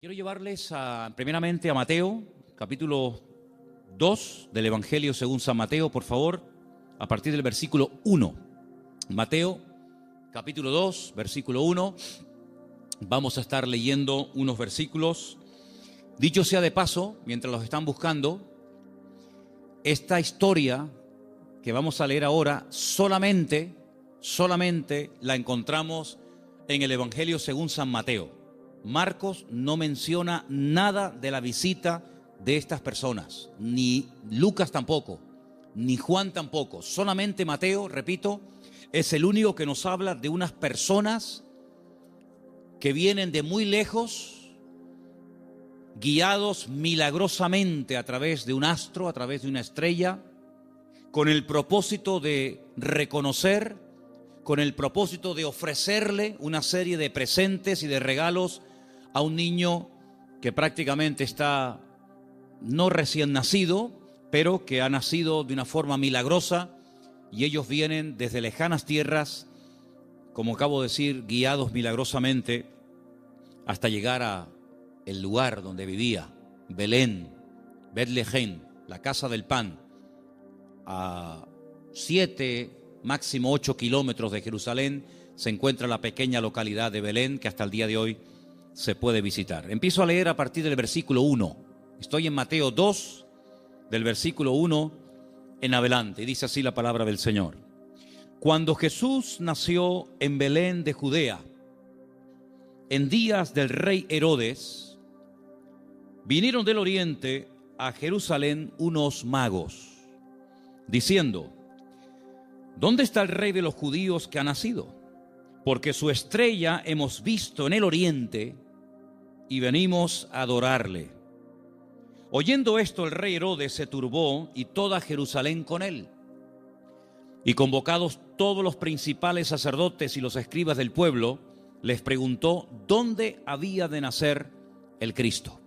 Quiero llevarles primeramente a Mateo, capítulo 2 del Evangelio según San Mateo, por favor, a partir del versículo 1. Mateo, capítulo 2, versículo 1. Vamos a estar leyendo unos versículos. Dicho sea de paso, mientras los están buscando, esta historia que vamos a leer ahora solamente la encontramos en el Evangelio según San Mateo. Marcos no menciona nada de la visita de estas personas, ni Lucas tampoco, ni Juan tampoco. Solamente Mateo, repito, es el único que nos habla de unas personas que vienen de muy lejos, guiados milagrosamente a través de un astro, a través de una estrella, con el propósito de reconocer, con el propósito de ofrecerle una serie de presentes y de regalos a un niño que prácticamente está no recién nacido, pero que ha nacido de una forma milagrosa, y ellos vienen desde lejanas tierras, como acabo de decir, guiados milagrosamente hasta llegar a el lugar donde vivía, Belén, Betlehem, la casa del pan, a 7, máximo 8 kilómetros de Jerusalén se encuentra la pequeña localidad de Belén, que hasta el día de hoy se puede visitar. Empiezo a leer a partir del versículo 1. Estoy en Mateo 2, del versículo 1 en adelante, y dice así la palabra del Señor. Cuando Jesús nació en Belén de Judea, en días del rey Herodes, vinieron del oriente a Jerusalén unos magos, diciendo: ¿dónde está el rey de los judíos que ha nacido? Porque su estrella hemos visto en el oriente y venimos a adorarle. Oyendo esto, el rey Herodes se turbó y toda Jerusalén con él. Y convocados todos los principales sacerdotes y los escribas del pueblo, les preguntó dónde había de nacer el Cristo.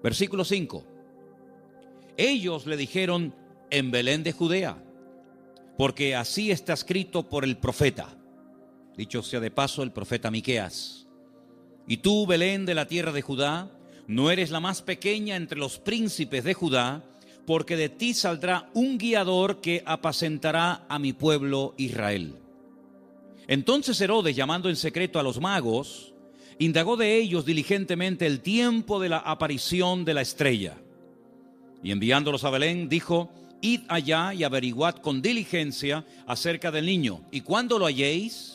Versículo 5. Ellos le dijeron: en Belén de Judea, porque así está escrito por el profeta. Dicho sea de paso, el profeta Miqueas. Y tú, Belén de la tierra de Judá, no eres la más pequeña entre los príncipes de Judá, porque de ti saldrá un guiador que apacentará a mi pueblo Israel. Entonces Herodes, llamando en secreto a los magos, indagó de ellos diligentemente el tiempo de la aparición de la estrella. Y enviándolos a Belén, dijo: id allá y averiguad con diligencia acerca del niño, y cuando lo halléis,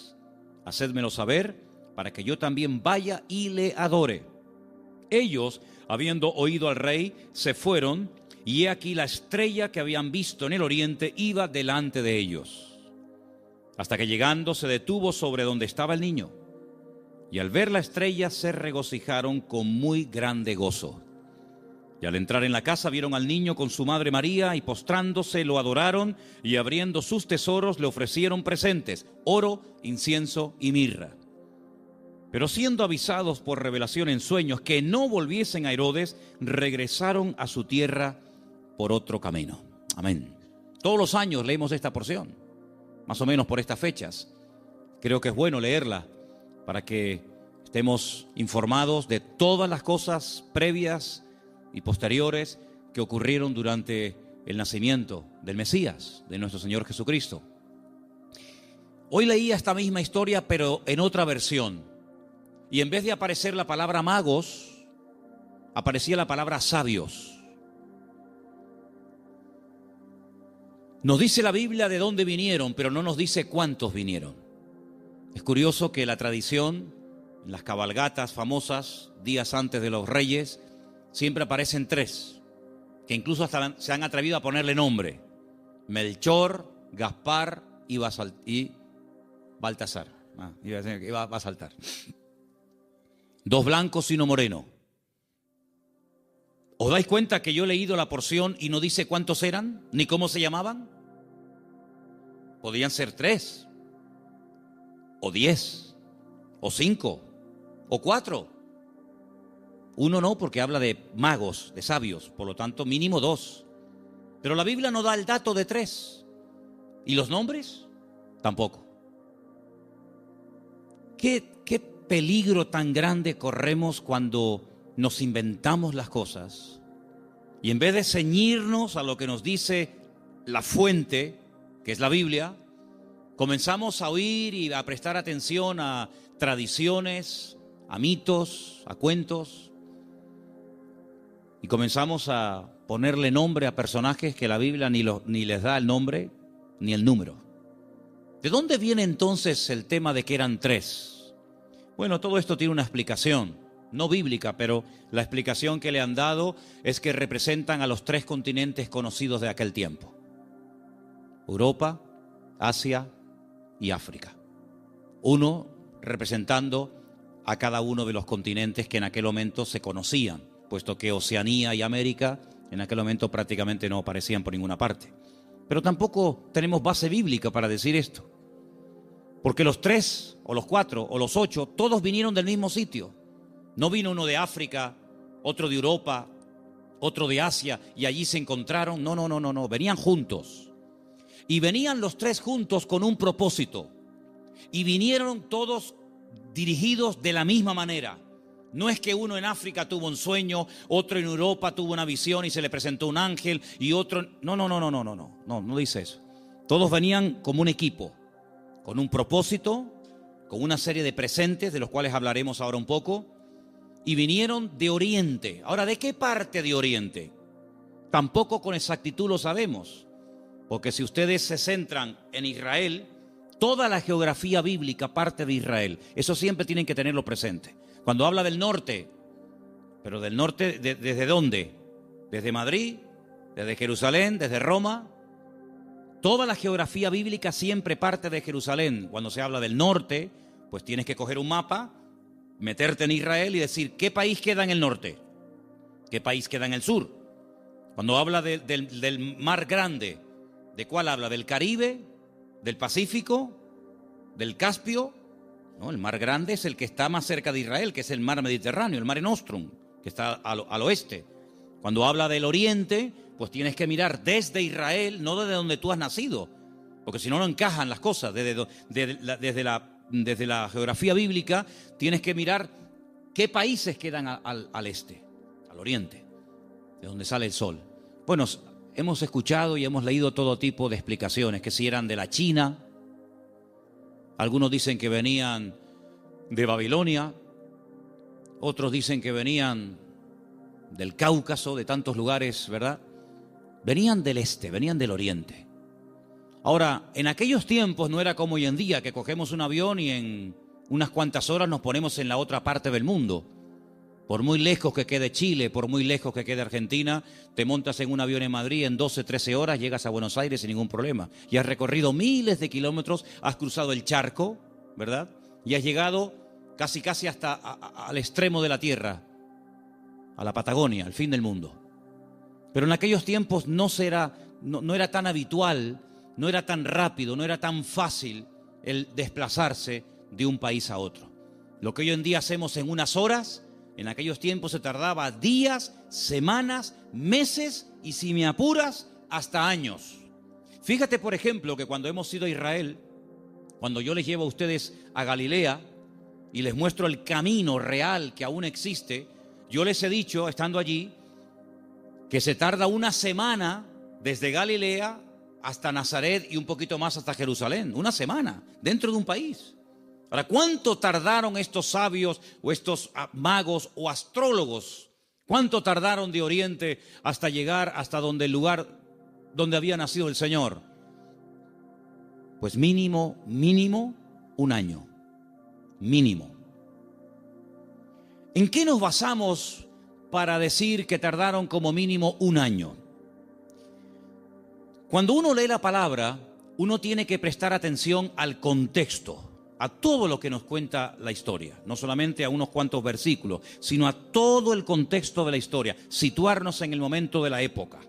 hacédmelo saber, para que yo también vaya y le adore. Ellos, habiendo oído al rey, se fueron, y he aquí la estrella que habían visto en el oriente iba delante de ellos, hasta que llegando se detuvo sobre donde estaba el niño. Y al ver la estrella se regocijaron con muy grande gozo. Y al entrar en la casa vieron al niño con su madre María, y postrándose lo adoraron, y abriendo sus tesoros le ofrecieron presentes: oro, incienso y mirra. Pero siendo avisados por revelación en sueños que no volviesen a Herodes, regresaron a su tierra por otro camino. Amén. Todos los años leemos esta porción, más o menos por estas fechas. Creo que es bueno leerla para que estemos informados de todas las cosas previas y posteriores que ocurrieron durante el nacimiento del Mesías, de nuestro Señor Jesucristo. Hoy leía esta misma historia, pero en otra versión, y en vez de aparecer la palabra magos, aparecía la palabra sabios. Nos dice la Biblia de dónde vinieron, pero no nos dice cuántos vinieron. Es curioso que la tradición, en las cabalgatas famosas, días antes de los reyes, siempre aparecen 3, que incluso hasta se han atrevido a ponerle nombre: Melchor, Gaspar y Baltasar. Iba a saltar. 2 blancos y 1 moreno. ¿Os dais cuenta que yo he leído la porción y no dice cuántos eran, ni cómo se llamaban? Podían ser 3, o 10, o 5, o 4. 1 no, porque habla de magos, de sabios, por lo tanto mínimo 2. Pero la Biblia no da el dato de 3. ¿Y los nombres? Tampoco. ¿Qué peligro tan grande corremos cuando nos inventamos las cosas y en vez de ceñirnos a lo que nos dice la fuente, que es la Biblia, comenzamos a oír y a prestar atención a tradiciones, a mitos, a cuentos, y comenzamos a ponerle nombre a personajes que la Biblia ni les da el nombre ni el número. ¿De dónde viene entonces el tema de que eran 3? Bueno, todo esto tiene una explicación, no bíblica, pero la explicación que le han dado es que representan a los 3 continentes conocidos de aquel tiempo: Europa, Asia y África. Uno representando a cada uno de los continentes que en aquel momento se conocían, puesto que Oceanía y América en aquel momento prácticamente no aparecían por ninguna parte. Pero tampoco tenemos base bíblica para decir esto, porque los 3 o los 4 o los 8 todos vinieron del mismo sitio. No vino uno de África, otro de Europa, otro de Asia y allí se encontraron. No, venían juntos. Y venían los 3 juntos con un propósito. Y vinieron todos dirigidos de la misma manera. No es que uno en África tuvo un sueño, otro en Europa tuvo una visión y se le presentó un ángel y otro... No dice eso. Todos venían como un equipo, con un propósito, con una serie de presentes de los cuales hablaremos ahora un poco, y vinieron de Oriente. Ahora, ¿de qué parte de Oriente? Tampoco con exactitud lo sabemos, porque si ustedes se centran en Israel, toda la geografía bíblica parte de Israel. Eso siempre tienen que tenerlo presente. Cuando habla del norte, pero del norte, ¿desde dónde? Desde Madrid, desde Jerusalén, desde Roma. Toda la geografía bíblica siempre parte de Jerusalén. Cuando se habla del norte, pues tienes que coger un mapa, meterte en Israel y decir, ¿qué país queda en el norte? ¿Qué país queda en el sur? Cuando habla del mar grande, ¿de cuál habla? ¿Del Caribe? ¿Del Pacífico? ¿Del Caspio? No, el mar grande es el que está más cerca de Israel, que es el mar Mediterráneo, el Mare Nostrum, que está al oeste. Cuando habla del oriente, pues tienes que mirar desde Israel, no desde donde tú has nacido, porque si no, no encajan las cosas. Desde la geografía bíblica tienes que mirar qué países quedan al este, al oriente, de donde sale el sol. Bueno, hemos escuchado y hemos leído todo tipo de explicaciones, que si eran de la China, algunos dicen que venían de Babilonia, otros dicen que venían del Cáucaso, de tantos lugares, ¿verdad? Venían del este, venían del oriente. Ahora, en aquellos tiempos no era como hoy en día, que cogemos un avión y en unas cuantas horas nos ponemos en la otra parte del mundo. Por muy lejos que quede Chile, por muy lejos que quede Argentina, te montas en un avión en Madrid, en 12, 13 horas llegas a Buenos Aires sin ningún problema. Y has recorrido miles de kilómetros, has cruzado el charco, ¿verdad? Y has llegado casi hasta al extremo de la tierra, a la Patagonia, al fin del mundo. Pero en aquellos tiempos no era tan habitual, no era tan rápido, no era tan fácil el desplazarse de un país a otro. Lo que hoy en día hacemos en unas horas, en aquellos tiempos se tardaba días, semanas, meses y, si me apuras, hasta años. Fíjate, por ejemplo, que cuando hemos ido a Israel, cuando yo les llevo a ustedes a Galilea y les muestro el camino real que aún existe, yo les he dicho, estando allí, que se tarda una semana desde Galilea hasta Nazaret y un poquito más hasta Jerusalén. Una semana, dentro de un país. Ahora, ¿cuánto tardaron estos sabios o estos magos o astrólogos? ¿Cuánto tardaron de Oriente hasta llegar hasta el lugar donde había nacido el Señor? Pues mínimo un año. Mínimo. ¿En qué nos basamos para decir que tardaron como mínimo un año? Cuando uno lee la palabra, uno tiene que prestar atención al contexto, a todo lo que nos cuenta la historia, no solamente a unos cuantos versículos, sino a todo el contexto de la historia, situarnos en el momento de la época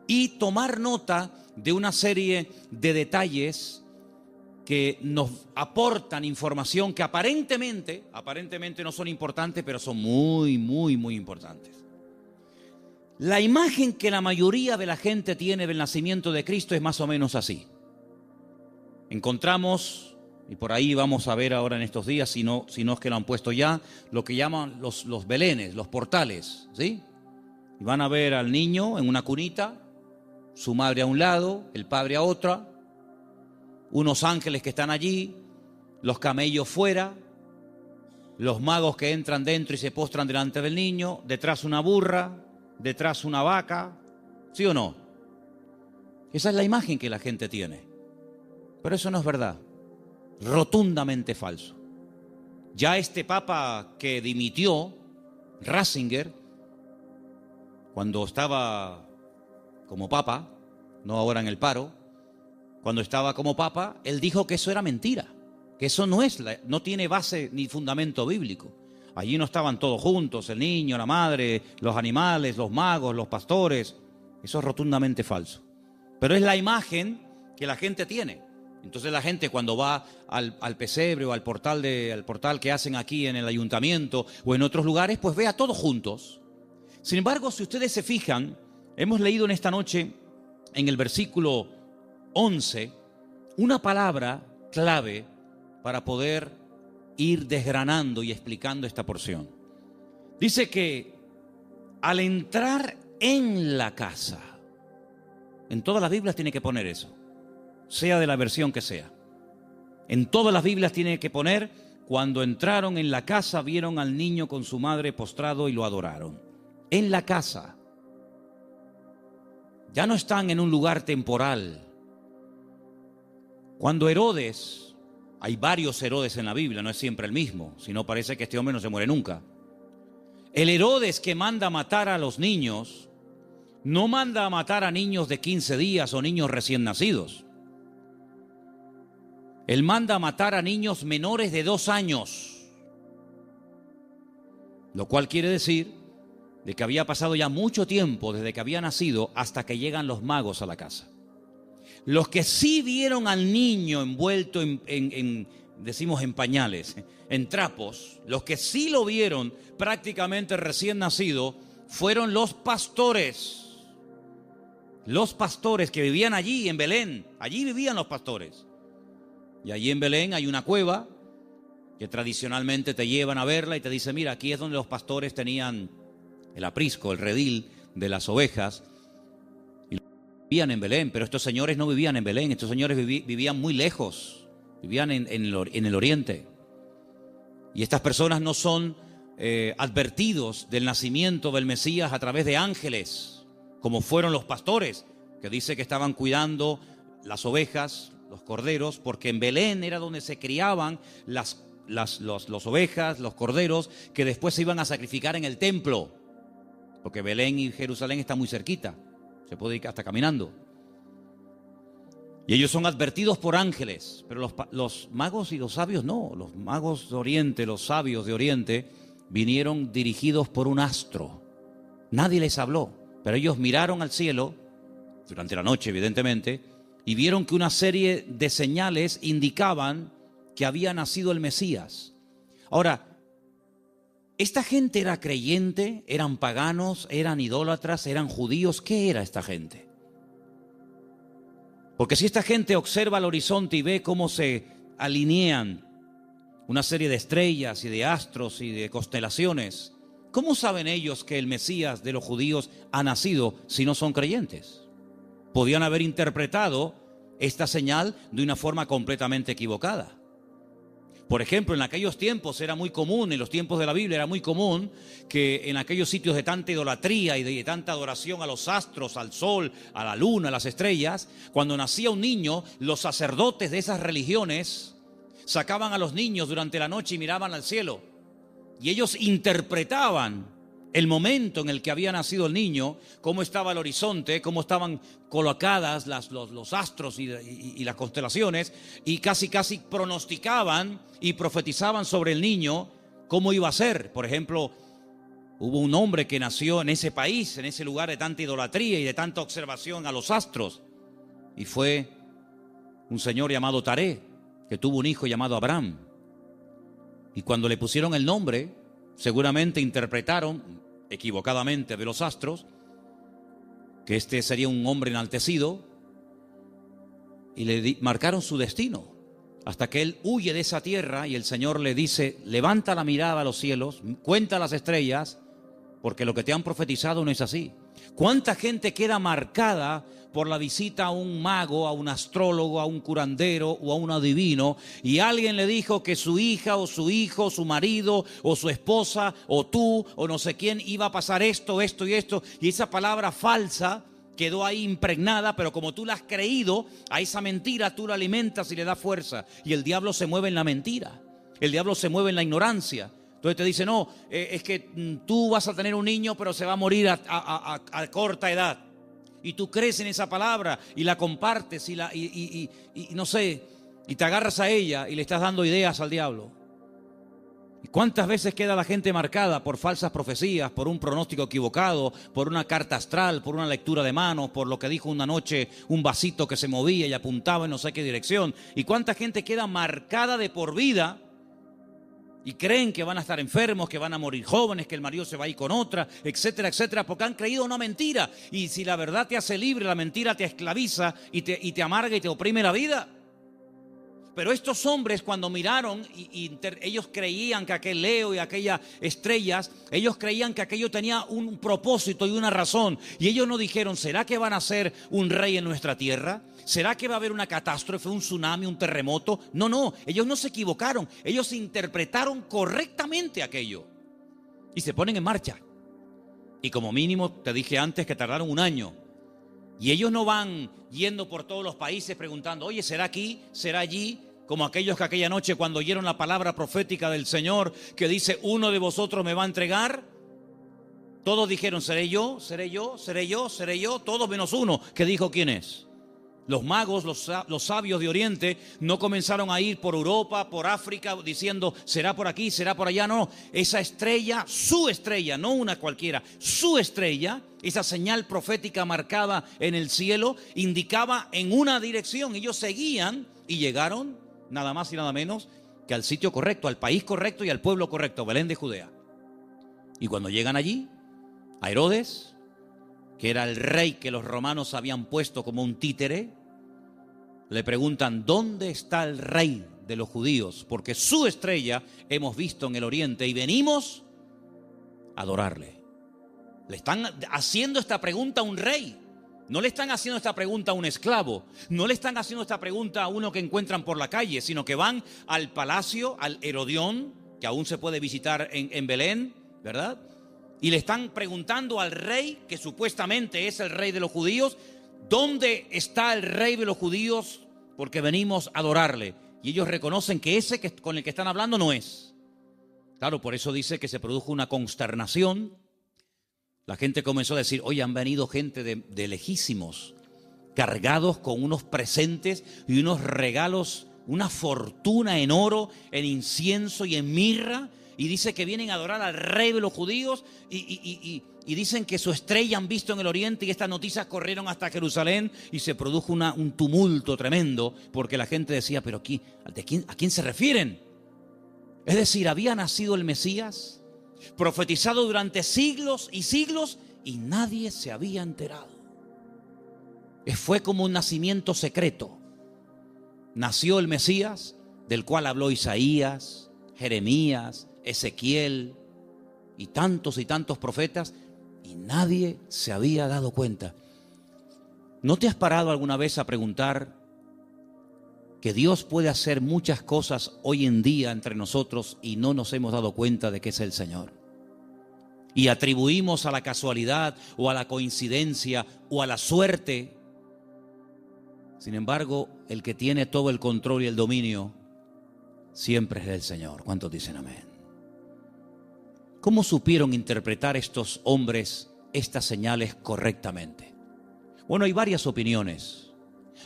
y tomar nota de una serie de detalles que nos aportan información que aparentemente no son importantes, pero son muy importantes. La imagen que la mayoría de la gente tiene del nacimiento de Cristo es más o menos así. Encontramos y por ahí vamos a ver ahora en estos días, si no es que lo han puesto ya, lo que llaman los belenes, los portales, ¿sí? Y van a ver al niño en una cunita, su madre a un lado, el padre a otra, unos ángeles que están allí, los camellos fuera, los magos que entran dentro y se postran delante del niño, detrás una burra, detrás una vaca, ¿sí o no? Esa es la imagen que la gente tiene. Pero eso no es verdad. Rotundamente falso. Ya este papa que dimitió, Ratzinger, cuando estaba como papa, no ahora en el paro, cuando estaba como papa, él dijo que eso era mentira, que eso no tiene base ni fundamento bíblico. Allí no estaban todos juntos, el niño, la madre, los animales, los magos, los pastores. Eso es rotundamente falso. Pero es la imagen que la gente tiene. Entonces la gente cuando va al pesebre o al portal que hacen aquí en el ayuntamiento o en otros lugares, pues ve a todos juntos. Sin embargo, si ustedes se fijan, hemos leído en esta noche, en el versículo 11, una palabra clave para poder ir desgranando y explicando esta porción. Dice que al entrar en la casa, en todas las Biblias tiene que poner eso, sea de la versión que sea. En todas las Biblias tiene que poner, cuando entraron en la casa, vieron al niño con su madre postrado y lo adoraron. En la casa. Ya no están en un lugar temporal. Cuando Herodes, hay varios Herodes en la Biblia, no es siempre el mismo, si no parece que este hombre no se muere nunca. El Herodes que manda a matar a los niños, no manda a matar a niños de 15 días o niños recién nacidos. Él manda a matar a niños menores de 2 años. Lo cual quiere decir de que había pasado ya mucho tiempo desde que había nacido hasta que llegan los magos a la casa. Los que sí vieron al niño envuelto decimos en pañales, en trapos, los que sí lo vieron prácticamente recién nacido, fueron los pastores. Los pastores que vivían allí en Belén, allí vivían los pastores. Y allí en Belén hay una cueva que tradicionalmente te llevan a verla y te dicen, mira, aquí es donde los pastores tenían el aprisco, el redil de las ovejas, y vivían en Belén. Pero estos señores no vivían en Belén, estos señores vivían muy lejos, vivían en el oriente. Y estas personas no son advertidos del nacimiento del Mesías a través de ángeles, como fueron los pastores, que dice que estaban cuidando las ovejas, los corderos, porque en Belén era donde se criaban las ovejas, los corderos, que después se iban a sacrificar en el templo. Porque Belén y Jerusalén están muy cerquita, se puede ir hasta caminando. Y ellos son advertidos por ángeles, pero los magos y los sabios no. Los magos de Oriente, los sabios de Oriente, vinieron dirigidos por un astro. Nadie les habló, pero ellos miraron al cielo, durante la noche evidentemente, y vieron que una serie de señales indicaban que había nacido el Mesías. Ahora, ¿esta gente era creyente? ¿Eran paganos? ¿Eran idólatras? ¿Eran judíos? ¿Qué era esta gente? Porque si esta gente observa el horizonte y ve cómo se alinean una serie de estrellas y de astros y de constelaciones, ¿cómo saben ellos que el Mesías de los judíos ha nacido si no son creyentes? Podían haber interpretado esta señal de una forma completamente equivocada. Por ejemplo, en aquellos tiempos era muy común, en los tiempos de la Biblia era muy común que en aquellos sitios de tanta idolatría y de tanta adoración a los astros, al sol, a la luna, a las estrellas, cuando nacía un niño, los sacerdotes de esas religiones sacaban a los niños durante la noche y miraban al cielo. Y ellos interpretaban el momento en el que había nacido el niño, cómo estaba el horizonte, cómo estaban colocadas los astros y las constelaciones, y casi pronosticaban y profetizaban sobre el niño cómo iba a ser. Por ejemplo, hubo un hombre que nació en ese país, en ese lugar de tanta idolatría y de tanta observación a los astros, y fue un señor llamado Taré, que tuvo un hijo llamado Abraham. Y cuando le pusieron el nombre, seguramente interpretaron equivocadamente de los astros que este sería un hombre enaltecido y le marcaron su destino. hasta que él huye de esa tierra y el Señor le dice, levanta la mirada a los cielos, cuenta las estrellas, porque lo que te han profetizado no es así. ¿Cuánta gente queda marcada por la visita a un mago, a un astrólogo, a un curandero o a un adivino, y alguien le dijo que su hija o su hijo, su marido o su esposa o tú o no sé quién iba a pasar esto, esto y esto, y esa palabra falsa quedó ahí impregnada, pero como tú la has creído, a esa mentira tú la alimentas y le das fuerza, y el diablo se mueve en la mentira, el diablo se mueve en la ignorancia. Entonces te dice, no, es que tú vas a tener un niño, pero se va a morir a corta edad. Y tú crees en esa palabra y la compartes y no sé, y te agarras a ella y le estás dando ideas al diablo. ¿Y cuántas veces queda la gente marcada por falsas profecías, por un pronóstico equivocado, por una carta astral, por una lectura de manos, por lo que dijo una noche un vasito que se movía y apuntaba en no sé qué dirección? ¿Y cuánta gente queda marcada de por vida? Y creen que van a estar enfermos, que van a morir jóvenes, que el marido se va a ir con otra, etcétera, etcétera, porque han creído una mentira. Y si la verdad te hace libre, la mentira te esclaviza y te amarga y te oprime la vida. Pero estos hombres, cuando miraron ellos creían que aquel Leo y aquellas estrellas, ellos creían que aquello tenía un propósito y una razón. Y ellos no dijeron, ¿será que van a ser un rey en nuestra tierra? ¿Será que va a haber una catástrofe, un tsunami, un terremoto? No, no, ellos no se equivocaron. Ellos interpretaron correctamente aquello. Y se ponen en marcha. Y como mínimo, te dije antes que tardaron un año. Y ellos no van yendo por todos los países preguntando, oye, ¿será aquí? ¿Será allí? Como aquellos que aquella noche cuando oyeron la palabra profética del Señor que dice, uno de vosotros me va a entregar. Todos dijeron, seré yo, seré yo, seré yo, seré yo. Todos menos uno que dijo quién es. Los magos, los sabios de Oriente no comenzaron a ir por Europa, por África, diciendo, será por aquí, será por allá. No, esa estrella, su estrella, no una cualquiera, su estrella, esa señal profética marcada en el cielo, indicaba en una dirección. Ellos seguían y llegaron, nada más y nada menos, que al sitio correcto, al país correcto y al pueblo correcto, Belén de Judea. Y cuando llegan allí, a Herodes, que era el rey que los romanos habían puesto como un títere, le preguntan, ¿dónde está el rey de los judíos? Porque su estrella hemos visto en el oriente y venimos a adorarle. Le están haciendo esta pregunta a un rey. No le están haciendo esta pregunta a un esclavo. No le están haciendo esta pregunta a uno que encuentran por la calle, sino que van al palacio, al Herodión, que aún se puede visitar en Belén, ¿verdad? Y le están preguntando al rey, que supuestamente es el rey de los judíos, ¿dónde está el rey de los judíos? Porque venimos a adorarle. Y ellos reconocen que ese con el que están hablando no es. Claro, por eso dice que se produjo una consternación. La gente comenzó a decir, oye, han venido gente de lejísimos, cargados con unos presentes y unos regalos, una fortuna en oro, en incienso y en mirra. Y dice que vienen a adorar al rey de los judíos y dicen que su estrella han visto en el oriente, y estas noticias corrieron hasta Jerusalén y se produjo un tumulto tremendo porque la gente decía, pero ¿a quién se refieren? Es decir, había nacido el Mesías, profetizado durante siglos y siglos, y nadie se había enterado. Fue como un nacimiento secreto. Nació el Mesías, del cual habló Isaías, Jeremías, Ezequiel y tantos profetas, y nadie se había dado cuenta. ¿No te has parado alguna vez a preguntar que Dios puede hacer muchas cosas hoy en día entre nosotros y no nos hemos dado cuenta de que es el Señor? Y atribuimos a la casualidad o a la coincidencia o a la suerte. Sin embargo, el que tiene todo el control y el dominio siempre es el Señor. ¿Cuántos dicen amén? ¿Cómo supieron interpretar estos hombres estas señales correctamente? Bueno, hay varias opiniones.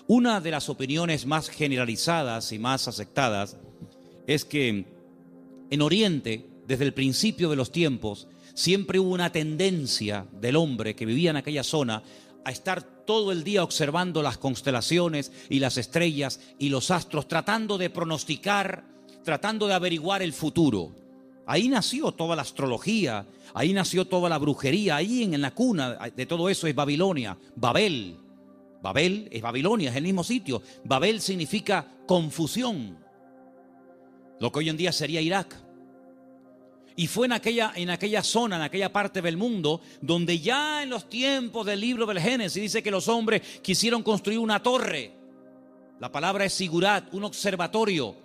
Una de las opiniones más generalizadas y más aceptadas es que en Oriente, desde el principio de los tiempos, siempre hubo una tendencia del hombre que vivía en aquella zona a estar todo el día observando las constelaciones y las estrellas y los astros, tratando de pronosticar, tratando de averiguar el futuro. Ahí nació toda la astrología, ahí nació toda la brujería, ahí en la cuna de todo eso es Babilonia, Babel. Babel es Babilonia, es el mismo sitio. Babel significa confusión. lo que hoy en día sería Irak. Y fue en aquella zona, en aquella parte del mundo, donde ya en los tiempos del libro del Génesis dice que los hombres quisieron construir una torre. La palabra es sigurat, un observatorio,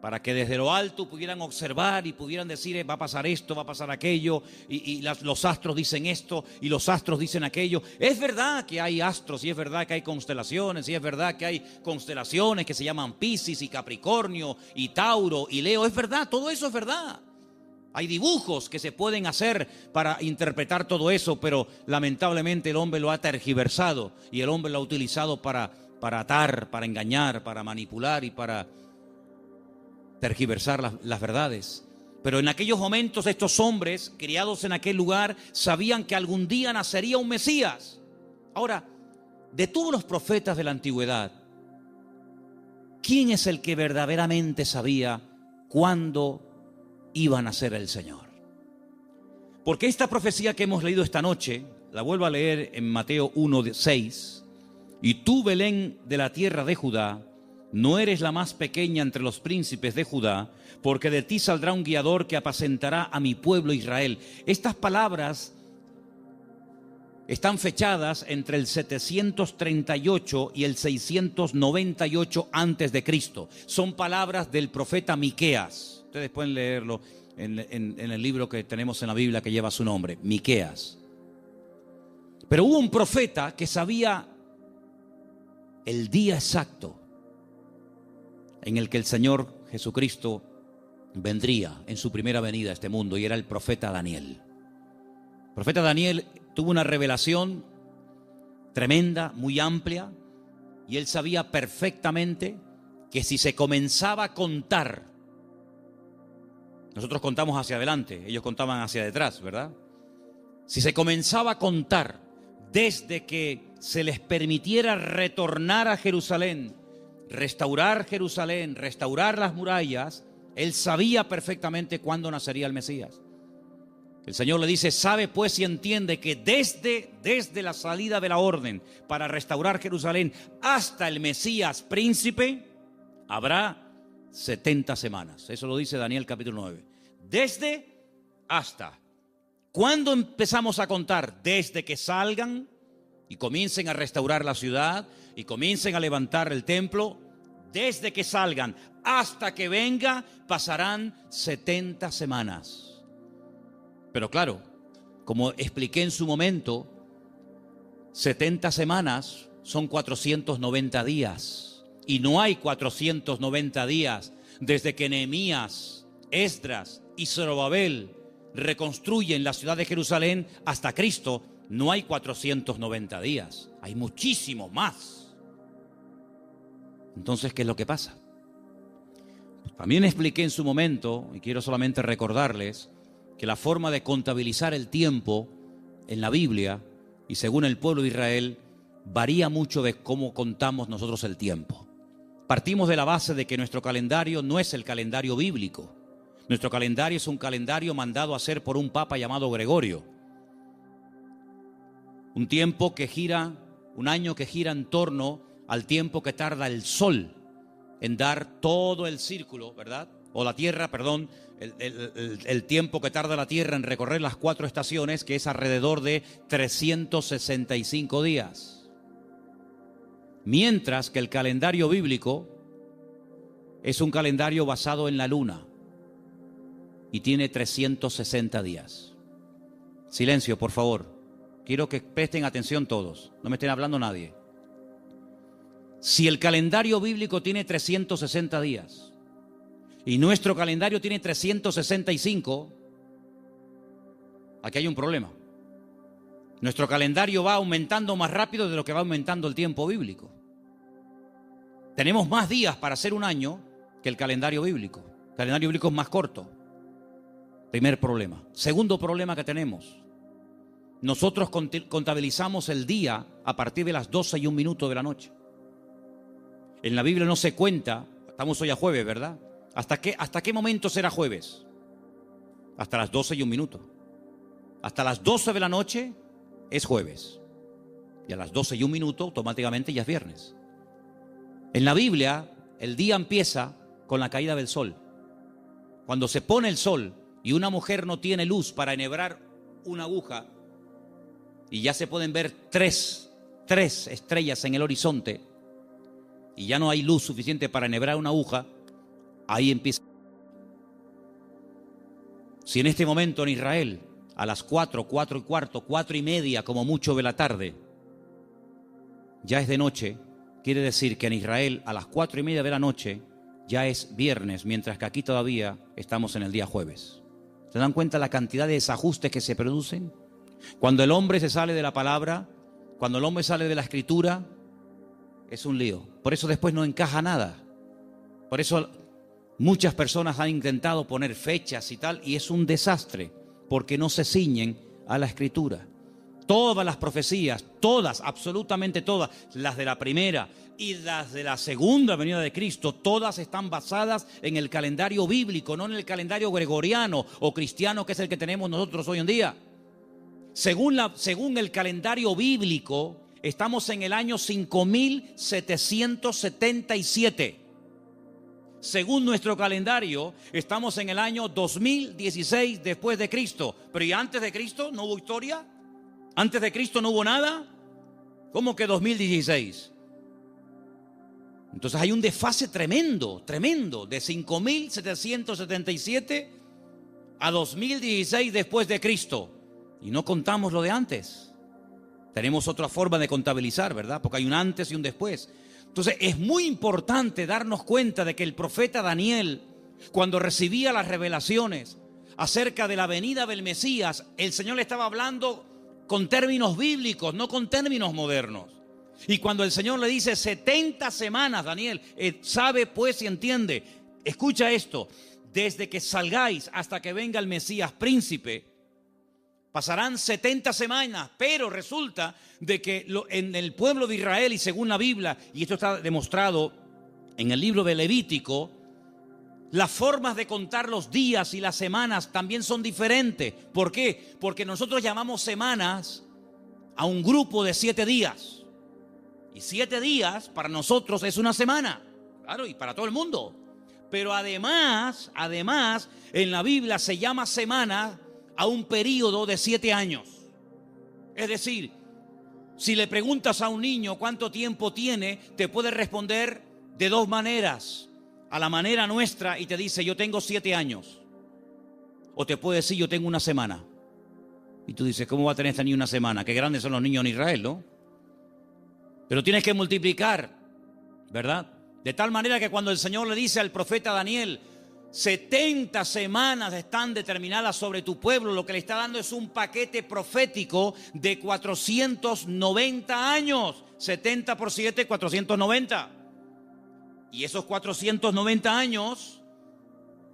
para que desde lo alto pudieran observar y pudieran decir, va a pasar esto, va a pasar aquello, los astros dicen esto y los astros dicen aquello. Es verdad que hay astros y es verdad que hay constelaciones y es verdad que hay constelaciones que se llaman Piscis y Capricornio y Tauro y Leo. Es verdad, todo eso es verdad. Hay dibujos que se pueden hacer para interpretar todo eso, pero lamentablemente el hombre lo ha tergiversado y el hombre lo ha utilizado para atar, para engañar, para manipular y para tergiversar las verdades. Pero en aquellos momentos estos hombres criados en aquel lugar sabían que algún día nacería un Mesías. Ahora, de todos los profetas de la antigüedad, ¿quién es el que verdaderamente sabía cuándo iba a nacer el Señor? Porque esta profecía que hemos leído esta noche, la vuelvo a leer en Mateo 1:6. Y tú, Belén de la tierra de Judá, no eres la más pequeña entre los príncipes de Judá, porque de ti saldrá un guiador que apacentará a mi pueblo Israel. Estas palabras están fechadas entre el 738 y el 698 antes de Cristo. Son palabras del profeta Miqueas. Ustedes pueden leerlo en el libro que tenemos en la Biblia que lleva su nombre, Miqueas. Pero hubo un profeta que sabía el día exacto en el que el Señor Jesucristo vendría en su primera venida a este mundo, y era el profeta Daniel. El profeta Daniel tuvo una revelación tremenda, muy amplia, y él sabía perfectamente que si se comenzaba a contar, nosotros contamos hacia adelante, ellos contaban hacia detrás, ¿verdad? Si se comenzaba a contar desde que se les permitiera retornar a Jerusalén, restaurar Jerusalén, restaurar las murallas, él sabía perfectamente cuándo nacería el Mesías. El Señor le dice, sabe pues y entiende que desde la salida de la orden para restaurar Jerusalén hasta el Mesías príncipe, habrá 70 semanas. Eso lo dice Daniel capítulo 9. Desde hasta. ¿Cuándo empezamos a contar? Desde que salgan y comiencen a restaurar la ciudad y comiencen a levantar el templo. Desde que salgan hasta que venga pasarán 70 semanas. Pero claro, como expliqué en su momento, 70 semanas son 490 días. Y no hay 490 días desde que Nehemías, Esdras y Zorobabel reconstruyen la ciudad de Jerusalén hasta Cristo. No hay 490 días, hay muchísimo más. Entonces, ¿qué es lo que pasa? También expliqué en su momento, y quiero solamente recordarles, que la forma de contabilizar el tiempo en la Biblia y según el pueblo de Israel varía mucho de cómo contamos nosotros el tiempo. Partimos de la base de que nuestro calendario no es el calendario bíblico. Nuestro calendario es un calendario mandado a hacer por un papa llamado Gregorio. Un tiempo que gira, un año que gira en torno al tiempo que tarda el sol en dar todo el círculo, ¿verdad? O la tierra, perdón, el tiempo que tarda la tierra en recorrer las 4 estaciones, que es alrededor de 365 días. Mientras que el calendario bíblico es un calendario basado en la luna y tiene 360 días. Silencio, por favor. Quiero que presten atención todos, no me estén hablando nadie. Si el calendario bíblico tiene 360 días y nuestro calendario tiene 365, aquí hay un problema. Nuestro calendario va aumentando más rápido de lo que va aumentando el tiempo bíblico. Tenemos más días para hacer un año que el calendario bíblico. El calendario bíblico es más corto. Primer problema. Segundo problema que tenemos. Nosotros contabilizamos el día a partir de las 12:01 de la noche. En la Biblia no se cuenta, estamos hoy a jueves, ¿verdad? ¿Hasta qué momento será jueves? Hasta las 12:01. Hasta las 12 de la noche es jueves. Y a las 12:01 automáticamente ya es viernes. En la Biblia, el día empieza con la caída del sol. cuando se pone el sol y una mujer no tiene luz para enhebrar una aguja y ya se pueden ver tres estrellas en el horizonte y ya no hay luz suficiente para enhebrar una aguja, ahí empieza. Si en este momento en Israel, a las 4, 4 y cuarto, 4 y media como mucho de la tarde, ya es de noche, quiere decir que en Israel a las 4 y media de la noche ya es viernes, mientras que aquí todavía estamos en el día jueves. ¿Se dan cuenta la cantidad de desajustes que se producen? Cuando el hombre se sale de la palabra, cuando el hombre sale de la escritura, es un lío. Por eso después no encaja nada. Por eso muchas personas han intentado poner fechas y tal, y es un desastre, porque no se ciñen a la escritura. Todas las profecías, todas, absolutamente todas, las de la primera y las de la segunda venida de Cristo, todas están basadas en el calendario bíblico, no en el calendario gregoriano o cristiano, que es el que tenemos nosotros hoy en día. Según el calendario bíblico, estamos en el año 5777. Según nuestro calendario, estamos en el año 2016 después de Cristo. Pero ¿y antes de Cristo no hubo historia? ¿Antes de Cristo no hubo nada? ¿Cómo que 2016? Entonces hay un desfase tremendo, de 5777 a 2016 después de Cristo. Y no contamos lo de antes. Tenemos otra forma de contabilizar, ¿verdad? Porque hay un antes y un después. Entonces es muy importante darnos cuenta de que el profeta Daniel, cuando recibía las revelaciones acerca de la venida del Mesías, el Señor le estaba hablando con términos bíblicos, no con términos modernos. Y cuando el Señor le dice 70 semanas, Daniel, sabe pues y entiende, escucha esto, desde que salgáis hasta que venga el Mesías príncipe, pasarán 70 semanas, pero resulta de que en el pueblo de Israel y según la Biblia, y esto está demostrado en el libro de Levítico, las formas de contar los días y las semanas también son diferentes. ¿Por qué? Porque nosotros llamamos semanas a un grupo de 7 días. Y 7 días para nosotros es una semana. Claro, y para todo el mundo. Pero además, en la Biblia se llama semana a un periodo de 7 años. Es decir, si le preguntas a un niño cuánto tiempo tiene, te puede responder de 2 maneras. A la manera nuestra y te dice, yo tengo 7 años. O te puede decir, yo tengo una semana. Y tú dices, ¿cómo va a tener esta niña una semana? Qué grandes son los niños en Israel, ¿no? Pero tienes que multiplicar, ¿verdad? De tal manera que cuando el Señor le dice al profeta Daniel, 70 semanas están determinadas sobre tu pueblo, lo que le está dando es un paquete profético de 490 años. 70 por 7, 490. Y esos 490 años,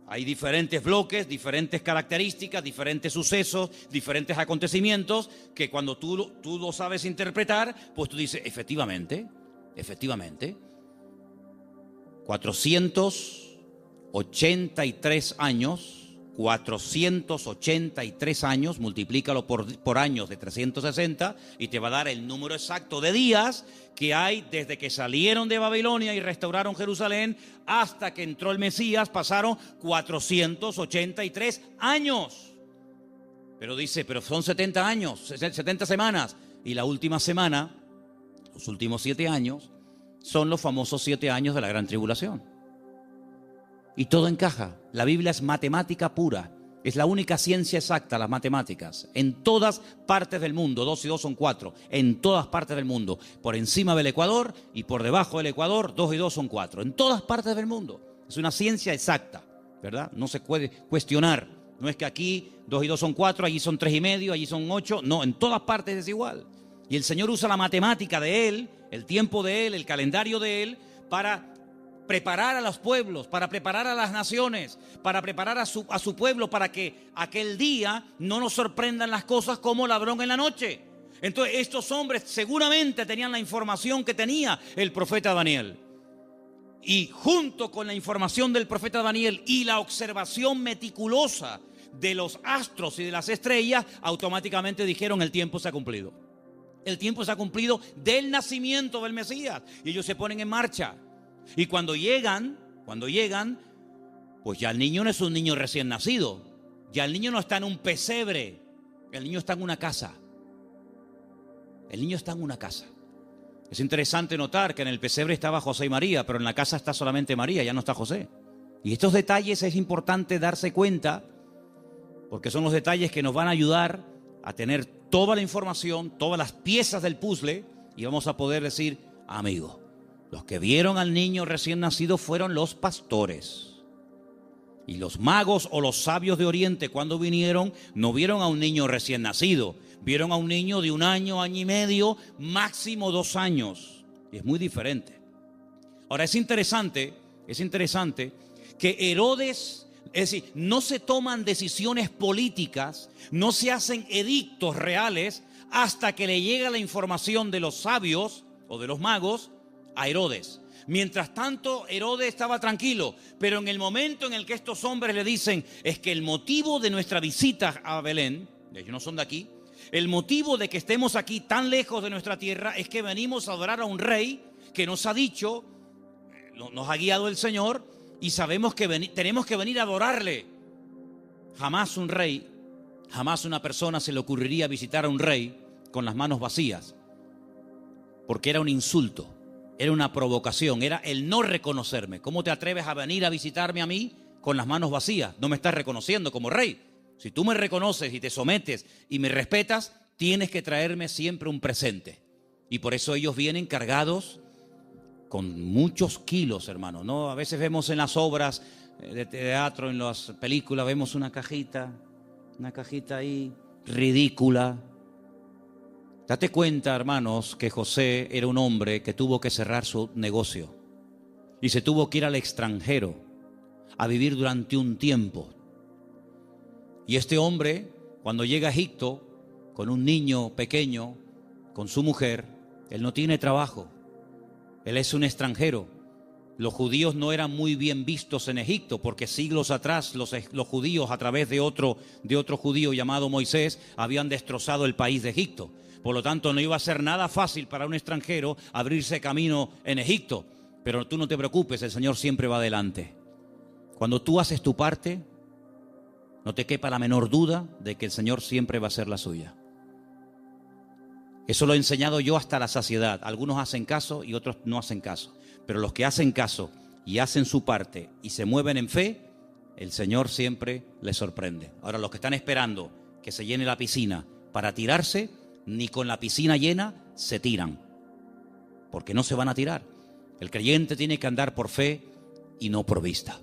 hay diferentes bloques, diferentes características, diferentes sucesos, diferentes acontecimientos, que cuando tú lo sabes interpretar, pues tú dices, efectivamente, 483 años, multiplícalo por años de 360 y te va a dar el número exacto de días que hay desde que salieron de Babilonia y restauraron Jerusalén hasta que entró el Mesías. Pasaron 483 años. Pero dice, pero son 70 años, 70 semanas. Y la última semana, los últimos 7 años, son los famosos 7 años de la gran tribulación. Y todo encaja. La Biblia es matemática pura. Es la única ciencia exacta, las matemáticas. En todas partes del mundo, 2 y 2 son 4. En todas partes del mundo. Por encima del Ecuador y por debajo del Ecuador, 2 y 2 son 4. En todas partes del mundo. Es una ciencia exacta, ¿verdad? No se puede cuestionar. No es que aquí 2 y 2 son 4, allí son 3 y medio, allí son 8. No, en todas partes es igual. Y el Señor usa la matemática de Él, el tiempo de Él, el calendario de Él, para preparar a los pueblos, para preparar a las naciones, para preparar a su pueblo, para que aquel día no nos sorprendan las cosas como ladrón en la noche. Entonces estos hombres seguramente tenían la información que tenía el profeta Daniel. Y junto con la información del profeta Daniel y la observación meticulosa de los astros y de las estrellas, automáticamente dijeron, el tiempo se ha cumplido. El tiempo se ha cumplido del nacimiento del Mesías. Y ellos se ponen en marcha. Y cuando llegan, Pues ya el niño no es un niño recién nacido. Ya el niño no está en un pesebre. El niño está en una casa. El niño está en una casa. Es interesante notar que en el pesebre estaba José y María, pero en la casa está solamente María, ya no está José. Y estos detalles es importante darse cuenta, porque son los detalles que nos van a ayudar a tener toda la información, todas las piezas del puzzle, y vamos a poder decir, amigo, los que vieron al niño recién nacido fueron los pastores. Y los magos o los sabios de Oriente, cuando vinieron, no vieron a un niño recién nacido, vieron a un niño de 1 año, año y medio, máximo 2 años. Y es muy diferente. Ahora, es interesante que Herodes, es decir, no se toman decisiones políticas, no se hacen edictos reales hasta que le llega la información de los sabios o de los magos a Herodes. Mientras tanto, Herodes estaba tranquilo, pero en el momento en el que estos hombres le dicen, es que el motivo de nuestra visita a Belén, ellos no son de aquí, el motivo de que estemos aquí tan lejos de nuestra tierra es que venimos a adorar a un rey que nos ha dicho, nos ha guiado el Señor y sabemos que tenemos que venir a adorarle. Jamás un rey, jamás una persona se le ocurriría visitar a un rey con las manos vacías, porque era un insulto. Era una provocación, era el no reconocerme. ¿Cómo te atreves a venir a visitarme a mí con las manos vacías? No me estás reconociendo como rey. Si tú me reconoces y te sometes y me respetas, tienes que traerme siempre un presente. Y por eso ellos vienen cargados con muchos kilos, hermano, ¿no? A veces vemos en las obras de teatro, en las películas, vemos una cajita ahí ridícula. Date cuenta, hermanos, que José era un hombre que tuvo que cerrar su negocio y se tuvo que ir al extranjero a vivir durante un tiempo. Y este hombre, cuando llega a Egipto con un niño pequeño, con su mujer, él no tiene trabajo. Él es un extranjero. Los judíos no eran muy bien vistos en Egipto porque siglos atrás los judíos, a través de otro judío llamado Moisés, habían destrozado el país de Egipto. Por lo tanto, no iba a ser nada fácil para un extranjero abrirse camino en Egipto. Pero tú no te preocupes, el Señor siempre va adelante. Cuando tú haces tu parte, no te quepa la menor duda de que el Señor siempre va a hacer la suya. Eso lo he enseñado yo hasta la saciedad. Algunos hacen caso y otros no hacen caso. Pero los que hacen caso y hacen su parte y se mueven en fe, el Señor siempre les sorprende. Ahora, los que están esperando que se llene la piscina para tirarse, ni con la piscina llena se tiran, porque no se van a tirar. El creyente tiene que andar por fe y no por vista.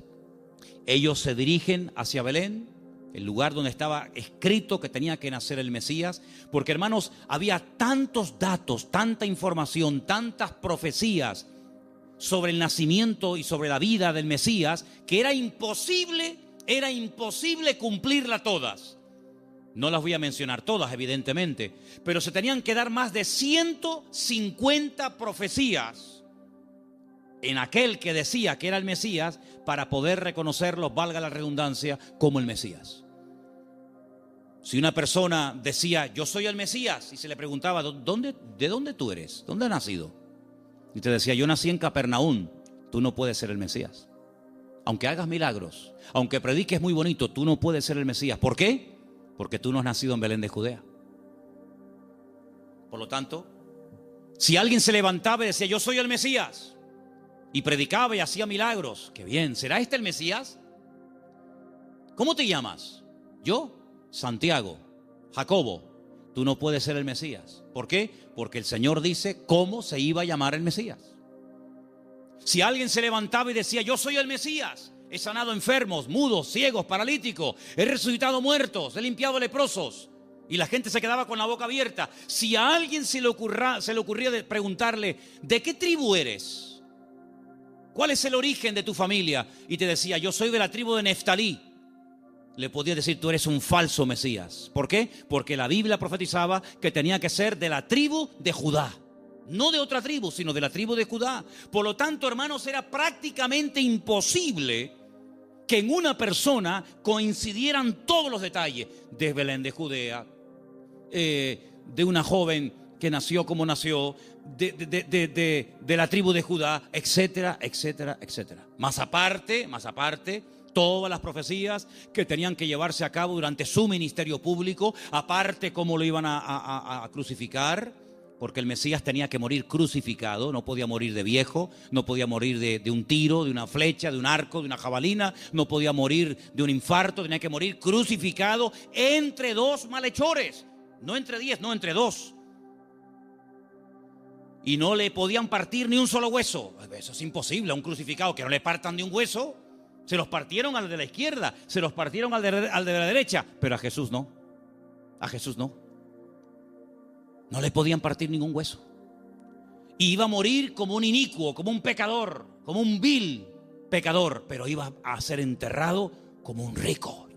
Ellos se dirigen hacia Belén, el lugar donde estaba escrito que tenía que nacer el Mesías, porque, hermanos, había tantos datos, tanta información, tantas profecías sobre el nacimiento y sobre la vida del Mesías, que era imposible cumplirla todas. No las voy a mencionar todas, evidentemente, pero se tenían que dar más de 150 profecías en aquel que decía que era el Mesías para poder reconocerlo, valga la redundancia, como el Mesías. Si una persona decía, yo soy el Mesías, y se le preguntaba, ¿de dónde tú eres? ¿Dónde has nacido? Y te decía, yo nací en Capernaum, tú no puedes ser el Mesías. Aunque hagas milagros, aunque prediques muy bonito, tú no puedes ser el Mesías. ¿Por qué? Porque tú no has nacido en Belén de Judea. Por lo tanto, si alguien se levantaba y decía, yo soy el Mesías, y predicaba y hacía milagros, qué bien, ¿será este el Mesías? ¿Cómo te llamas? Yo, Santiago, Jacobo. Tú no puedes ser el Mesías. ¿Por qué? Porque el Señor dice cómo se iba a llamar el Mesías. Si alguien se levantaba y decía, yo soy el Mesías, he sanado enfermos, mudos, ciegos, paralíticos, he resucitado muertos, he limpiado leprosos, y la gente se quedaba con la boca abierta. Si a alguien se le ocurría preguntarle, ¿de qué tribu eres? ¿Cuál es el origen de tu familia? Y te decía, yo soy de la tribu de Neftalí. Le podía decir, tú eres un falso Mesías. ¿Por qué? Porque la Biblia profetizaba que tenía que ser de la tribu de Judá. No de otra tribu, sino de la tribu de Judá. Por lo tanto, hermanos, era prácticamente imposible que en una persona coincidieran todos los detalles de Belén de Judea, de una joven que nació como nació, de la tribu de Judá, etcétera, etcétera, etcétera. Más aparte, Todas las profecías que tenían que llevarse a cabo durante su ministerio público, aparte cómo lo iban a crucificar, porque el Mesías tenía que morir crucificado, no podía morir de viejo, no podía morir de un tiro, de una flecha, de un arco, de una jabalina, no podía morir de un infarto, tenía que morir crucificado entre dos malhechores, no entre 10, no entre 2. Y no le podían partir ni un solo hueso. Eso es imposible, a un crucificado que no le partan ni un hueso. Se los partieron al de la izquierda, se los partieron al de la derecha, pero a Jesús no. A Jesús no. No le podían partir ningún hueso. Y iba a morir como un inicuo, como un pecador, como un vil pecador, pero iba a ser enterrado como un rico.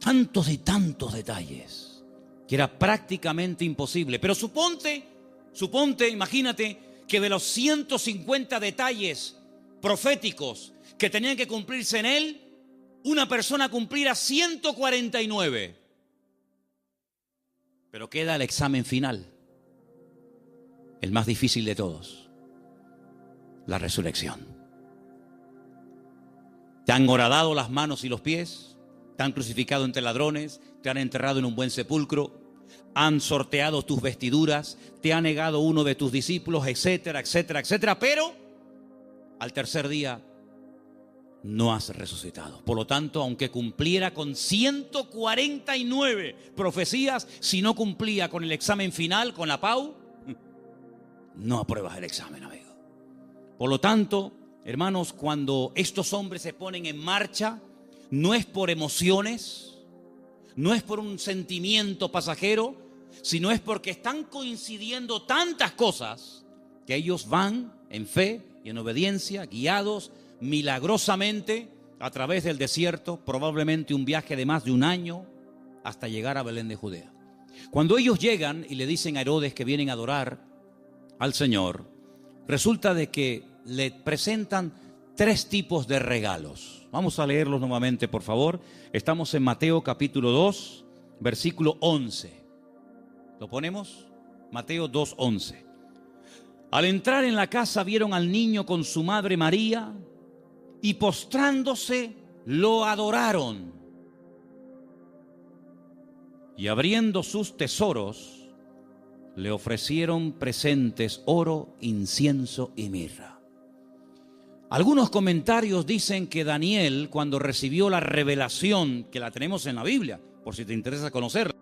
Tantos y tantos detalles que era prácticamente imposible. Pero suponte, imagínate que de los 150 detalles proféticos que tenían que cumplirse en él, una persona cumpliera 149. Pero queda el examen final, el más difícil de todos, la resurrección. Te han horadado las manos y los pies, te han crucificado entre ladrones, te han enterrado en un buen sepulcro, han sorteado tus vestiduras, te ha negado uno de tus discípulos, etcétera, etcétera, etcétera, pero al tercer día no has resucitado. Por lo tanto, aunque cumpliera con 149 profecías, si no cumplía con el examen final, con la PAU, no apruebas el examen, amigo. Por lo tanto, hermanos, cuando estos hombres se ponen en marcha, no es por emociones, no es por un sentimiento pasajero, sino es porque están coincidiendo tantas cosas que ellos van en fe y en obediencia, guiados milagrosamente a través del desierto, probablemente un viaje de más de un año hasta llegar a Belén de Judea. Cuando ellos llegan y le dicen a Herodes que vienen a adorar al Señor, resulta de que le presentan 3 tipos de regalos. Vamos a leerlos nuevamente, por favor. Estamos en Mateo capítulo 2, versículo 11. ¿Lo ponemos? Mateo 2:11. Al entrar en la casa vieron al niño con su madre María y postrándose lo adoraron. Y abriendo sus tesoros le ofrecieron presentes, oro, incienso y mirra. Algunos comentarios dicen que Daniel, cuando recibió la revelación, que la tenemos en la Biblia, por si te interesa conocerla,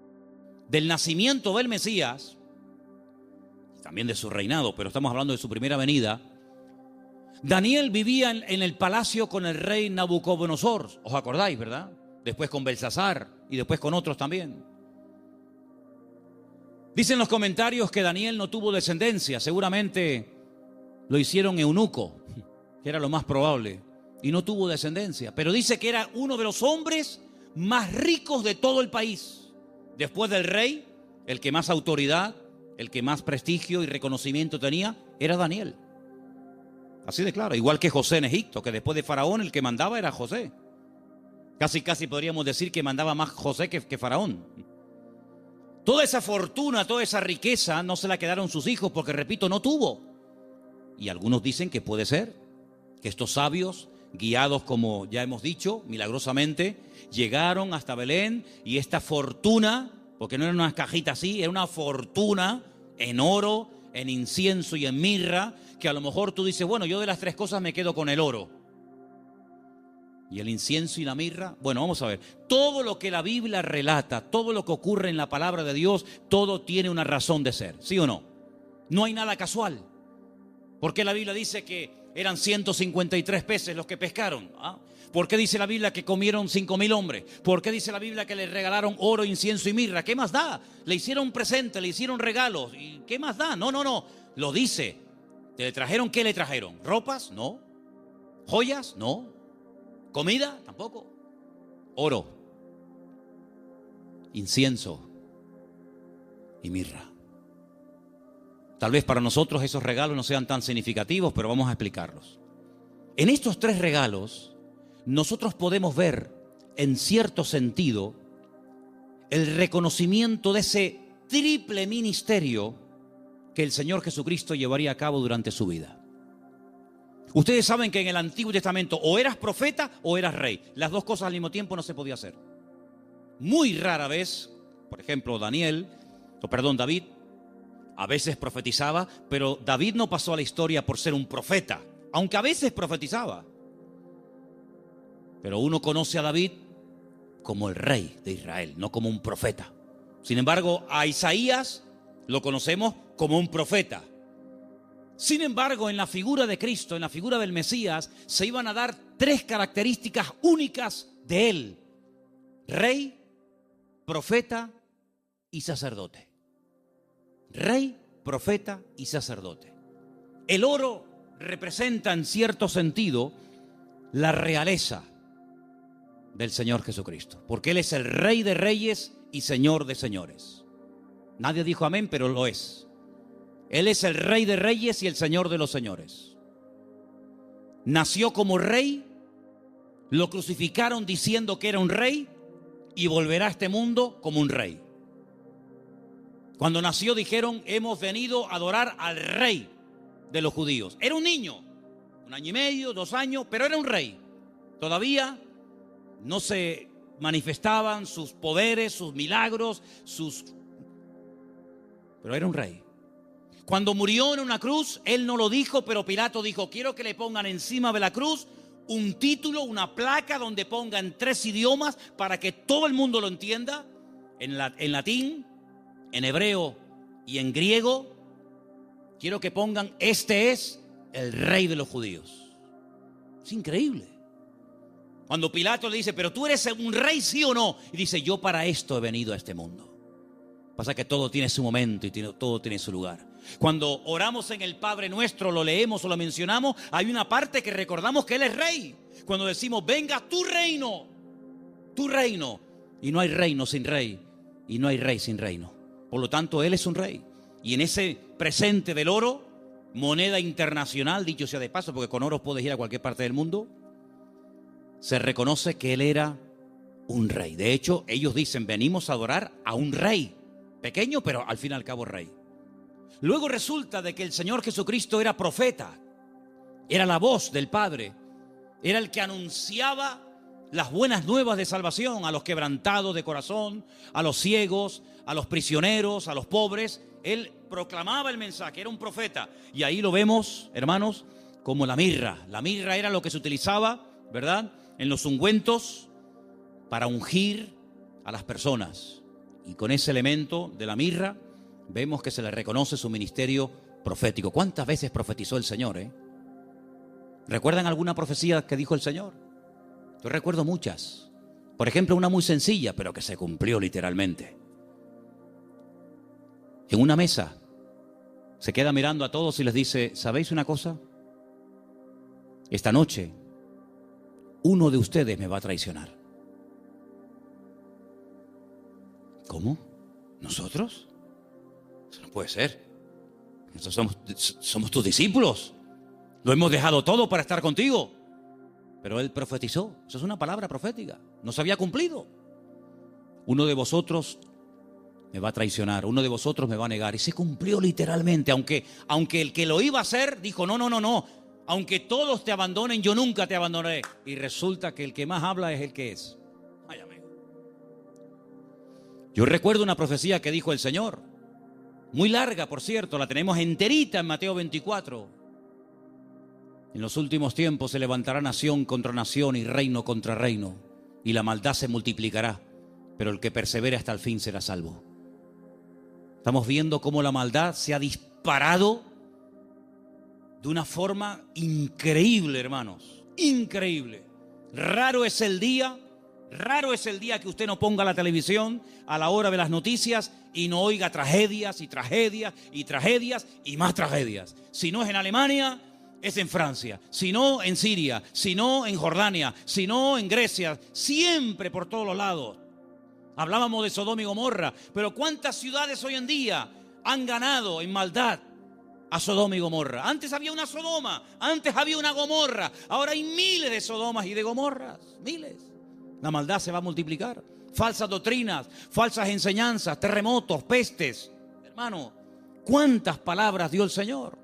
del nacimiento del Mesías, también de su reinado, pero estamos hablando de su primera venida, Daniel vivía en el palacio con el rey Nabucodonosor, ¿os acordáis, verdad? Después con Belsasar y después con otros también. Dicen los comentarios que Daniel no tuvo descendencia, seguramente lo hicieron eunuco, que era lo más probable, y no tuvo descendencia, pero dice que era uno de los hombres más ricos de todo el país. Después del rey, el que más autoridad, el que más prestigio y reconocimiento tenía, era Daniel. Así de claro, igual que José en Egipto, que después de Faraón el que mandaba era José. Casi podríamos decir que mandaba más José que Faraón. Toda esa fortuna, toda esa riqueza no se la quedaron sus hijos porque, repito, no tuvo. Y algunos dicen que puede ser que estos sabios, guiados como ya hemos dicho, milagrosamente, llegaron hasta Belén y esta fortuna, porque no era una cajita así, era una fortuna en oro, en incienso y en mirra, que a lo mejor tú dices, bueno, yo de las 3 cosas me quedo con el oro. Y el incienso y la mirra, bueno, vamos a ver, todo lo que la Biblia relata, todo lo que ocurre en la palabra de Dios, todo tiene una razón de ser, ¿sí o no? No hay nada casual. ¿Por qué la Biblia dice que eran 153 peces los que pescaron? ¿Ah? ¿Por qué dice la Biblia que comieron 5,000 hombres? ¿Por qué dice la Biblia que le regalaron oro, incienso y mirra? ¿Qué más da? Le hicieron presente, le hicieron regalos. ¿Y qué más da? No. Lo dice. ¿Le trajeron qué le trajeron? ¿Ropas? No. ¿Joyas? No. ¿Comida? Tampoco. Oro, incienso y mirra. Tal vez para nosotros esos regalos no sean tan significativos, pero vamos a explicarlos. En estos 3 regalos, nosotros podemos ver, en cierto sentido, el reconocimiento de ese triple ministerio que el Señor Jesucristo llevaría a cabo durante su vida. Ustedes saben que en el Antiguo Testamento o eras profeta o eras rey. Las dos cosas al mismo tiempo no se podía hacer. Muy rara vez, por ejemplo, David, a veces profetizaba, pero David no pasó a la historia por ser un profeta, aunque a veces profetizaba. Pero uno conoce a David como el rey de Israel, no como un profeta. Sin embargo, a Isaías lo conocemos como un profeta. Sin embargo, en la figura de Cristo, en la figura del Mesías, se iban a dar tres características únicas de él: rey, profeta y sacerdote. Rey, profeta y sacerdote. El oro representa en cierto sentido la realeza del Señor Jesucristo, porque Él es el Rey de reyes y Señor de señores. Nadie dijo amén, pero lo es. Él es el Rey de reyes y el Señor de los señores. Nació como rey, lo crucificaron diciendo que era un rey y volverá a este mundo como un rey. Cuando nació dijeron: hemos venido a adorar al rey de los judíos. Era un niño, 1 año y medio, 2 años, pero era un rey. Todavía no se manifestaban sus poderes, sus milagros, pero era un rey. Cuando murió en una cruz, él no lo dijo, pero Pilato dijo: quiero que le pongan encima de la cruz un título, una placa donde ponga en 3 idiomas para que todo el mundo lo entienda, en latín, en hebreo y en griego. Quiero que pongan: este es el rey de los judíos. Es increíble. Cuando Pilato le dice: pero tú eres un rey, ¿sí o no? Y dice: yo para esto he venido a este mundo. Pasa que todo tiene su momento y todo tiene su lugar. Cuando oramos en el Padre Nuestro, lo leemos o lo mencionamos, hay una parte que recordamos que Él es rey. Cuando decimos: venga tu reino, y no hay reino sin rey, y no hay rey sin reino. Por lo tanto, Él es un rey. Y en ese presente del oro, moneda internacional, dicho sea de paso, porque con oro puedes ir a cualquier parte del mundo, se reconoce que Él era un rey. De hecho, ellos dicen: venimos a adorar a un rey, pequeño, pero al fin y al cabo rey. Luego resulta de que el Señor Jesucristo era profeta, era la voz del Padre, era el que anunciaba las buenas nuevas de salvación a los quebrantados de corazón, a los ciegos, a los prisioneros, a los pobres. Él proclamaba el mensaje, era un profeta. Y ahí lo vemos, hermanos, como la mirra. La mirra era lo que se utilizaba, ¿verdad?, en los ungüentos para ungir a las personas. Y con ese elemento de la mirra vemos que se le reconoce su ministerio profético. ¿Cuántas veces profetizó el Señor? ¿Recuerdan alguna profecía que dijo el Señor? Yo recuerdo muchas. Por ejemplo, una muy sencilla, pero que se cumplió literalmente. En una mesa se queda mirando a todos y les dice: ¿sabéis una cosa? Esta noche uno de ustedes me va a traicionar. ¿Cómo? ¿Nosotros? Eso no puede ser. Nosotros somos tus discípulos. Lo hemos dejado todo para estar contigo. Pero Él profetizó. Eso es una palabra profética. No se había cumplido. Uno de vosotros me va a traicionar. Uno de vosotros me va a negar. Y se cumplió literalmente. Aunque el que lo iba a hacer dijo: no. Aunque todos te abandonen, yo nunca te abandonaré. Y resulta que el que más habla es el que es. Ay, amigo. Yo recuerdo una profecía que dijo el Señor. Muy larga, por cierto. La tenemos enterita en Mateo 24. En los últimos tiempos se levantará nación contra nación y reino contra reino, y la maldad se multiplicará, pero el que persevere hasta el fin será salvo. Estamos viendo cómo la maldad se ha disparado de una forma increíble, hermanos, increíble. Raro es el día que usted no ponga la televisión a la hora de las noticias y no oiga tragedias y tragedias y tragedias y más tragedias. Si no es en Alemania, es en Francia, si no en Siria, si no en Jordania, si no en Grecia, siempre por todos los lados. Hablábamos de Sodoma y Gomorra, pero ¿cuántas ciudades hoy en día han ganado en maldad a Sodoma y Gomorra? Antes había una Sodoma, antes había una Gomorra, ahora hay miles de Sodomas y de Gomorras, miles. La maldad se va a multiplicar. Falsas doctrinas, falsas enseñanzas, terremotos, pestes. Hermano, ¿cuántas palabras dio el Señor?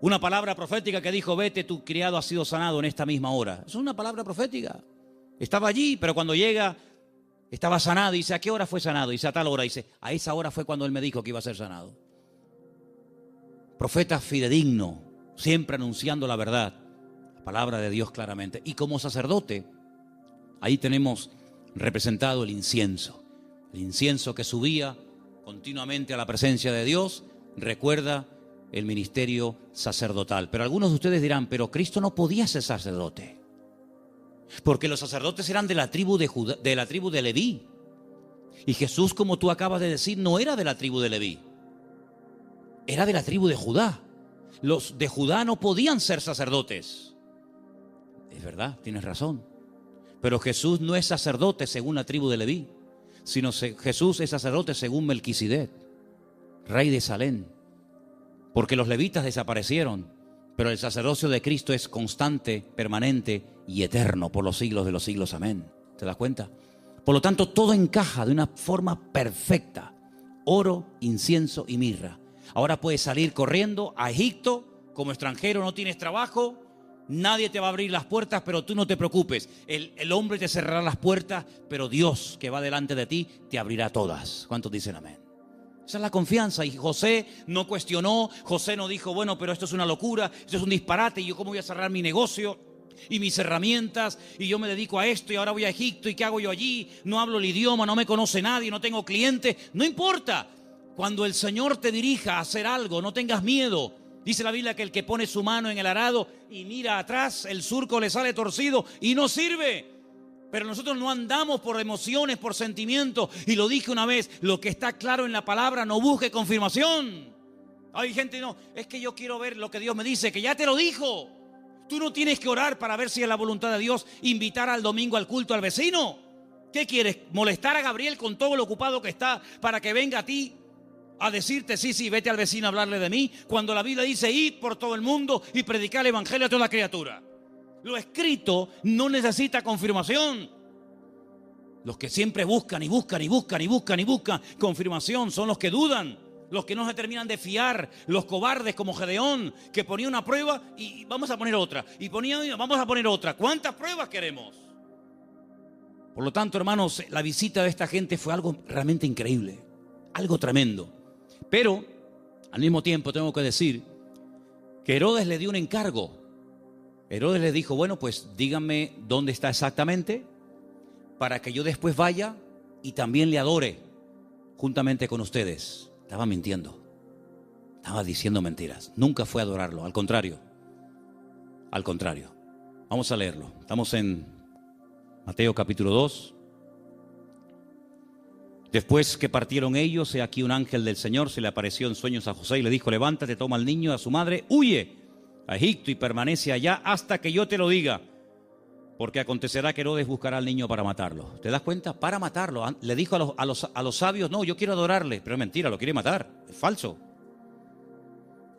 Una palabra profética que dijo, vete, tu criado ha sido sanado en esta misma hora. Es una palabra profética. Estaba allí, pero cuando llega, estaba sanado. Dice, ¿a qué hora fue sanado? Dice, a tal hora. Dice, a esa hora fue cuando él me dijo que iba a ser sanado. Profeta fidedigno, siempre anunciando la verdad. La palabra de Dios claramente. Y como sacerdote, ahí tenemos representado el incienso. El incienso que subía continuamente a la presencia de Dios, recuerda el ministerio sacerdotal. Pero algunos de ustedes dirán, pero Cristo no podía ser sacerdote, porque los sacerdotes eran de la tribu de Judá, de la tribu de Leví. Y Jesús, como tú acabas de decir, no era de la tribu de Leví, era de la tribu de Judá. Los de Judá no podían ser sacerdotes. Es verdad, tienes razón. Pero Jesús no es sacerdote según la tribu de Leví, sino Jesús es sacerdote según Melquisedec, rey de Salem. Porque los levitas desaparecieron, pero el sacerdocio de Cristo es constante, permanente y eterno por los siglos de los siglos. Amén. ¿Te das cuenta? Por lo tanto, todo encaja de una forma perfecta. Oro, incienso y mirra. Ahora puedes salir corriendo a Egipto como extranjero, no tienes trabajo, nadie te va a abrir las puertas, pero tú no te preocupes. El hombre te cerrará las puertas, pero Dios que va delante de ti te abrirá todas. ¿Cuántos dicen amén? Esa es la confianza. Y José no cuestionó, José no dijo, bueno, pero esto es una locura, esto es un disparate, y yo cómo voy a cerrar mi negocio y mis herramientas, y yo me dedico a esto y ahora voy a Egipto y qué hago yo allí, no hablo el idioma, no me conoce nadie, no tengo clientes. No importa, cuando el Señor te dirija a hacer algo, no tengas miedo. Dice la Biblia que el que pone su mano en el arado y mira atrás, el surco le sale torcido y no sirve. Pero nosotros no andamos por emociones, por sentimientos. Y lo dije una vez, lo que está claro en la palabra, no busque confirmación. Hay gente, no, es que yo quiero ver lo que Dios me dice, que ya te lo dijo. Tú no tienes que orar para ver si es la voluntad de Dios invitar al domingo al culto al vecino. ¿Qué quieres? ¿Molestar a Gabriel con todo lo ocupado que está para que venga a ti a decirte, sí, vete al vecino a hablarle de mí? Cuando la Biblia dice, id por todo el mundo y predicar el evangelio a toda criatura. Lo escrito no necesita confirmación. Los que siempre buscan confirmación son los que dudan, los que no se terminan de fiar, los cobardes como Gedeón, que ponía una prueba y vamos a poner otra, y vamos a poner otra. ¿Cuántas pruebas queremos? Por lo tanto, hermanos, la visita de esta gente fue algo realmente increíble, algo tremendo. Pero, al mismo tiempo, tengo que decir que Herodes le dio un encargo. Herodes le dijo, bueno, pues díganme dónde está exactamente para que yo después vaya y también le adore juntamente con ustedes. Estaba mintiendo, estaba diciendo mentiras. Nunca fue a adorarlo, al contrario. Vamos a leerlo. Estamos en Mateo capítulo 2. Después que partieron ellos, he aquí un ángel del Señor se le apareció en sueños a José y le dijo, levántate, toma al niño y a su madre, huye a Egipto y permanece allá hasta que yo te lo diga, porque acontecerá que Herodes buscará al niño para matarlo. ¿Te das cuenta? Para matarlo. Le dijo a los sabios, no, yo quiero adorarle, pero es mentira, lo quiere matar, es falso.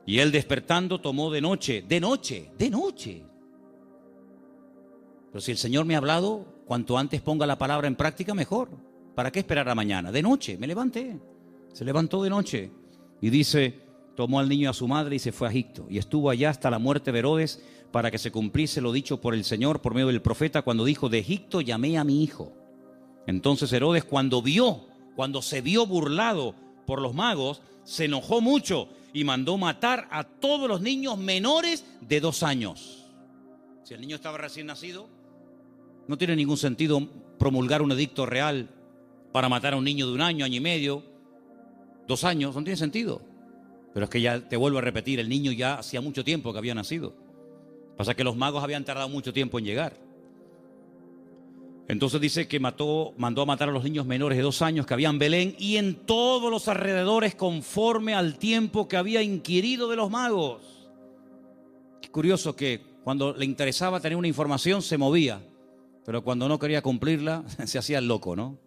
Y él despertando tomó de noche. Pero si el Señor me ha hablado, cuanto antes ponga la palabra en práctica, mejor. ¿Para qué esperar a mañana? De noche, me levanté. Se levantó de noche y dice, tomó al niño y a su madre y se fue a Egipto. Y estuvo allá hasta la muerte de Herodes, para que se cumpliese lo dicho por el Señor por medio del profeta, cuando dijo, de Egipto llamé a mi hijo. Entonces Herodes, cuando se vio burlado por los magos, se enojó mucho y mandó matar a todos los niños menores de 2 años. Si el niño estaba recién nacido, no tiene ningún sentido promulgar un edicto real para matar a un niño de 1 año, año y medio, 2 años, no tiene sentido. Pero es que ya te vuelvo a repetir, el niño ya hacía mucho tiempo que había nacido. Pasa que los magos habían tardado mucho tiempo en llegar. Entonces dice que mandó a matar a los niños menores de 2 años que había en Belén y en todos los alrededores, conforme al tiempo que había inquirido de los magos. Qué curioso que cuando le interesaba tener una información se movía, pero cuando no quería cumplirla se hacía el loco, ¿no?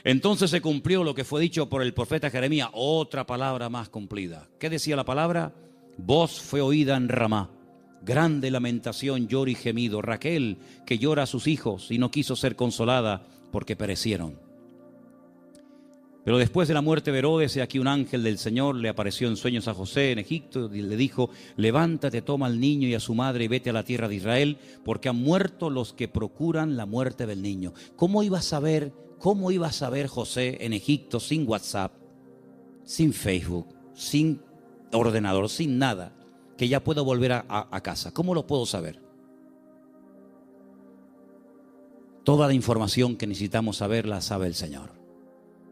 Entonces se cumplió lo que fue dicho por el profeta Jeremías, otra palabra más cumplida. ¿Qué decía la palabra? Voz fue oída en Ramá, grande lamentación, lloro y gemido. Raquel, que llora a sus hijos y no quiso ser consolada porque perecieron. Pero después de la muerte de Herodes, he aquí un ángel del Señor le apareció en sueños a José en Egipto y le dijo: levántate, toma al niño y a su madre y vete a la tierra de Israel, porque han muerto los que procuran la muerte del niño. ¿Cómo iba a saber José en Egipto sin WhatsApp, sin Facebook, sin ordenador, sin nada, que ya puedo volver a casa? ¿Cómo lo puedo saber? Toda la información que necesitamos saber la sabe el Señor.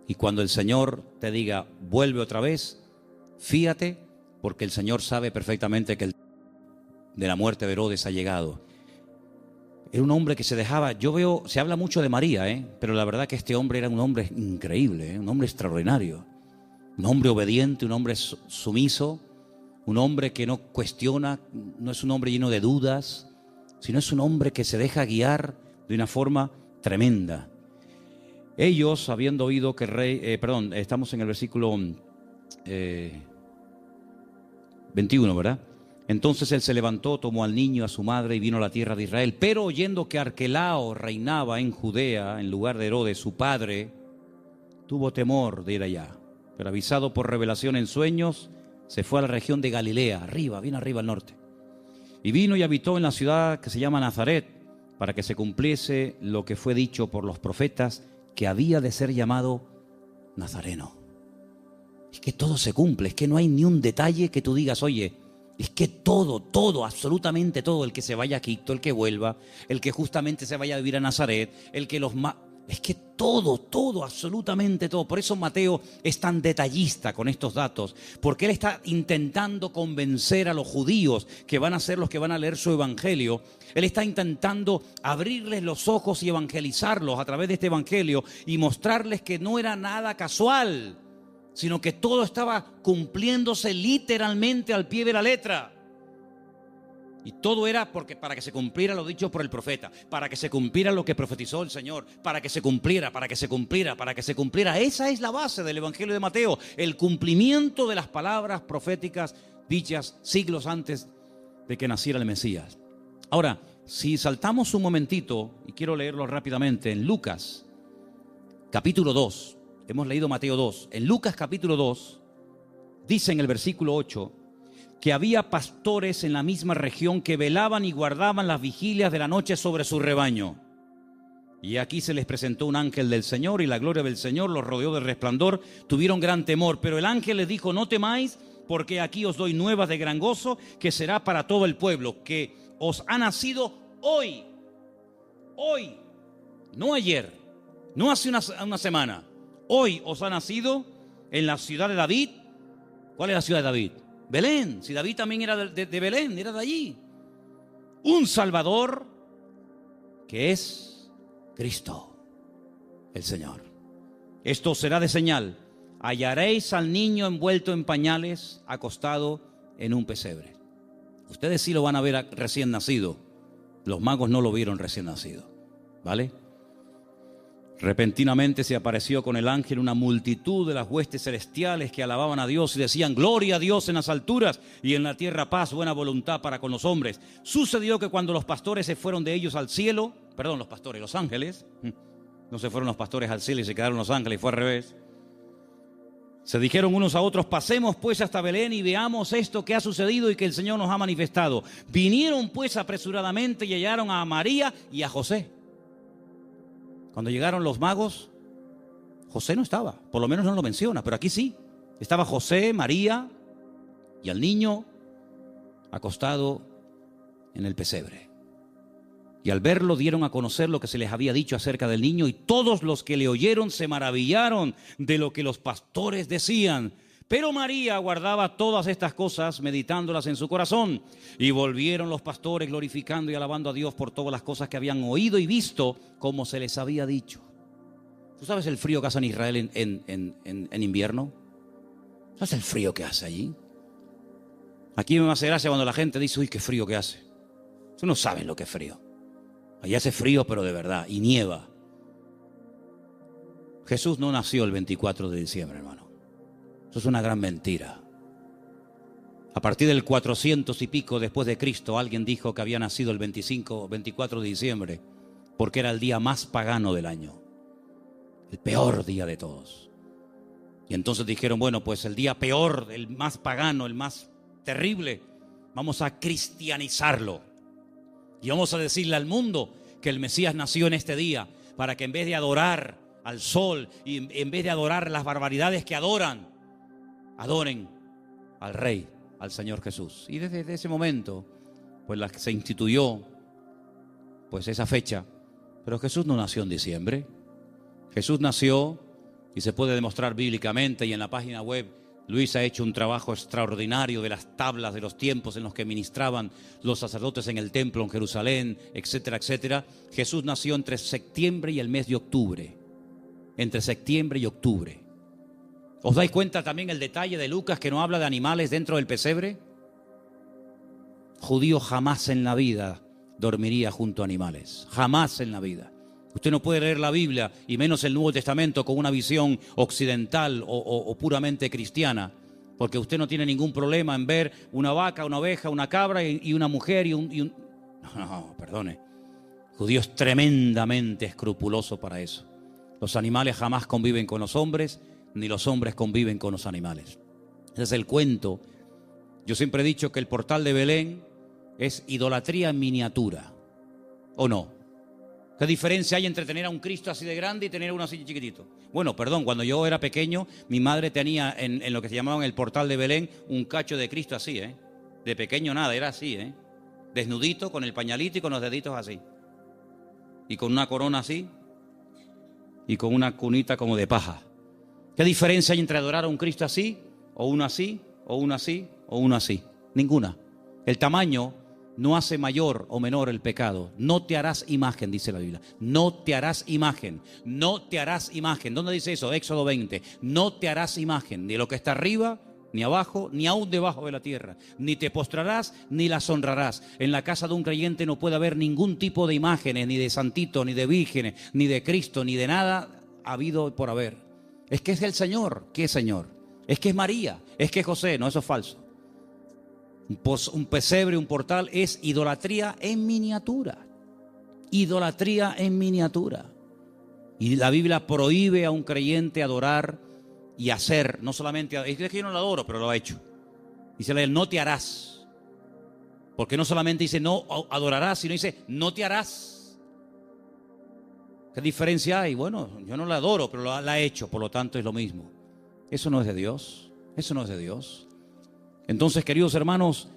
Y cuando el Señor te diga, vuelve otra vez, fíate, porque el Señor sabe perfectamente que el de la muerte de Herodes ha llegado. Era un hombre que se dejaba, se habla mucho de María, pero la verdad que este hombre era un hombre increíble, un hombre extraordinario, un hombre obediente, un hombre sumiso, un hombre que no cuestiona, no es un hombre lleno de dudas, sino es un hombre que se deja guiar de una forma tremenda. Ellos, habiendo oído que el rey, estamos en el versículo 21, ¿verdad? Entonces él se levantó, tomó al niño, a su madre y vino a la tierra de Israel. Pero oyendo que Arquelao reinaba en Judea en lugar de Herodes, su padre, tuvo temor de ir allá. Pero avisado por revelación en sueños, se fue a la región de Galilea, bien arriba al norte. Y vino y habitó en la ciudad que se llama Nazaret, para que se cumpliese lo que fue dicho por los profetas, que había de ser llamado Nazareno. Es que todo se cumple, es que no hay ni un detalle que tú digas, oye, es que todo, absolutamente todo, el que se vaya a Egipto, el que vuelva, el que justamente se vaya a vivir a Nazaret, el que es que todo, absolutamente todo. Por eso Mateo es tan detallista con estos datos, porque él está intentando convencer a los judíos que van a ser los que van a leer su evangelio. Él está intentando abrirles los ojos y evangelizarlos a través de este evangelio y mostrarles que no era nada casual, sino que todo estaba cumpliéndose literalmente al pie de la letra. Y todo era para que se cumpliera lo dicho por el profeta, para que se cumpliera lo que profetizó el Señor, para que se cumpliera. Esa es la base del Evangelio de Mateo, el cumplimiento de las palabras proféticas dichas siglos antes de que naciera el Mesías. Ahora, si saltamos un momentito, y quiero leerlo rápidamente, en Lucas, capítulo 2, hemos leído Mateo 2, en Lucas capítulo 2, dice en el versículo 8, que había pastores en la misma región que velaban y guardaban las vigilias de la noche sobre su rebaño. Y aquí se les presentó un ángel del Señor, y la gloria del Señor los rodeó de resplandor. Tuvieron gran temor, pero el ángel les dijo: no temáis, porque aquí os doy nuevas de gran gozo, que será para todo el pueblo, que os ha nacido hoy, no ayer, no hace una semana. Hoy os ha nacido en la ciudad de David. ¿Cuál es la ciudad de David? Belén. Si David también era de Belén, era de allí. Un Salvador que es Cristo, el Señor. Esto será de señal: hallaréis al niño envuelto en pañales, acostado en un pesebre. Ustedes sí lo van a ver recién nacido. Los magos no lo vieron recién nacido, ¿vale? Repentinamente se apareció con el ángel una multitud de las huestes celestiales que alababan a Dios y decían: gloria a Dios en las alturas y en la tierra paz, buena voluntad para con los hombres. Sucedió que cuando los pastores se fueron de ellos al cielo, los ángeles, no se fueron los pastores al cielo y se quedaron los ángeles, fue al revés. Se dijeron unos a otros: pasemos pues hasta Belén y veamos esto que ha sucedido y que el Señor nos ha manifestado. Vinieron pues apresuradamente y hallaron a María y a José. Cuando llegaron los magos, José no estaba, por lo menos no lo menciona, pero aquí sí. Estaba José, María y al niño acostado en el pesebre. Y al verlo dieron a conocer lo que se les había dicho acerca del niño, y todos los que le oyeron se maravillaron de lo que los pastores decían. Pero María guardaba todas estas cosas, meditándolas en su corazón. Y volvieron los pastores glorificando y alabando a Dios por todas las cosas que habían oído y visto, como se les había dicho. ¿Tú sabes el frío que hace en Israel en invierno? ¿Sabes el frío que hace allí? Aquí me hace gracia cuando la gente dice: uy, qué frío que hace. Tú no sabes lo que es frío. Allí hace frío, pero de verdad, y nieva. Jesús no nació el 24 de diciembre, hermano. Eso es una gran mentira. A partir del 400 y pico después de Cristo, alguien dijo que había nacido el 24 de diciembre, porque era el día más pagano del año, el peor día de todos. Y entonces dijeron, bueno, pues el día peor, el más pagano, el más terrible, vamos a cristianizarlo. Y vamos a decirle al mundo que el Mesías nació en este día, para que en vez de adorar al sol y en vez de adorar las barbaridades que adoran, adoren al Rey, al Señor Jesús. Y desde ese momento, pues se instituyó pues esa fecha. Pero Jesús no nació en diciembre. Jesús nació, y se puede demostrar bíblicamente, y en la página web Luis ha hecho un trabajo extraordinario de las tablas de los tiempos en los que ministraban los sacerdotes en el templo en Jerusalén, etcétera, etcétera. Jesús nació entre septiembre y el mes de octubre. Entre septiembre y octubre. ¿Os dais cuenta también el detalle de Lucas, que no habla de animales dentro del pesebre? Judío jamás en la vida dormiría junto a animales. Jamás en la vida. Usted no puede leer la Biblia, y menos el Nuevo Testamento, con una visión occidental o puramente cristiana, porque usted no tiene ningún problema en ver una vaca, una oveja, una cabra y una mujer y un... No, perdone. Judío es tremendamente escrupuloso para eso. Los animales jamás conviven con los hombres, ni los hombres conviven con los animales. Ese es el cuento. Yo siempre he dicho que el portal de Belén es idolatría en miniatura. ¿O no? ¿Qué diferencia hay entre tener a un Cristo así de grande y tener uno así chiquitito? Bueno, perdón, cuando yo era pequeño, mi madre tenía en lo que se llamaban el portal de Belén un cacho de Cristo así, ¿eh? De pequeño nada, era así, ¿eh? Desnudito, con el pañalito y con los deditos así. Y con una corona así. Y con una cunita como de paja. ¿Qué diferencia hay entre adorar a un Cristo así, o uno así, o uno así, o uno así? Ninguna. El tamaño no hace mayor o menor el pecado. No te harás imagen, dice la Biblia. No te harás imagen. No te harás imagen. ¿Dónde dice eso? Éxodo 20. No te harás imagen, ni lo que está arriba, ni abajo, ni aún debajo de la tierra. Ni te postrarás, ni las honrarás. En la casa de un creyente no puede haber ningún tipo de imágenes, ni de santitos, ni de vírgenes, ni de Cristo, ni de nada habido por haber. Es que es el Señor. ¿Qué Señor? Es que es María. Es que es José. No, eso es falso. Un pesebre, un portal, es idolatría en miniatura. Idolatría en miniatura. Y la Biblia prohíbe a un creyente adorar y hacer, no solamente, es que yo no lo adoro, pero lo ha hecho. Dice él, no te harás. Porque no solamente dice no adorarás, sino dice no te harás. ¿Qué diferencia hay? Bueno, yo no la adoro, pero la he hecho, por lo tanto es lo mismo. Eso no es de Dios. Eso no es de Dios. Entonces, queridos hermanos,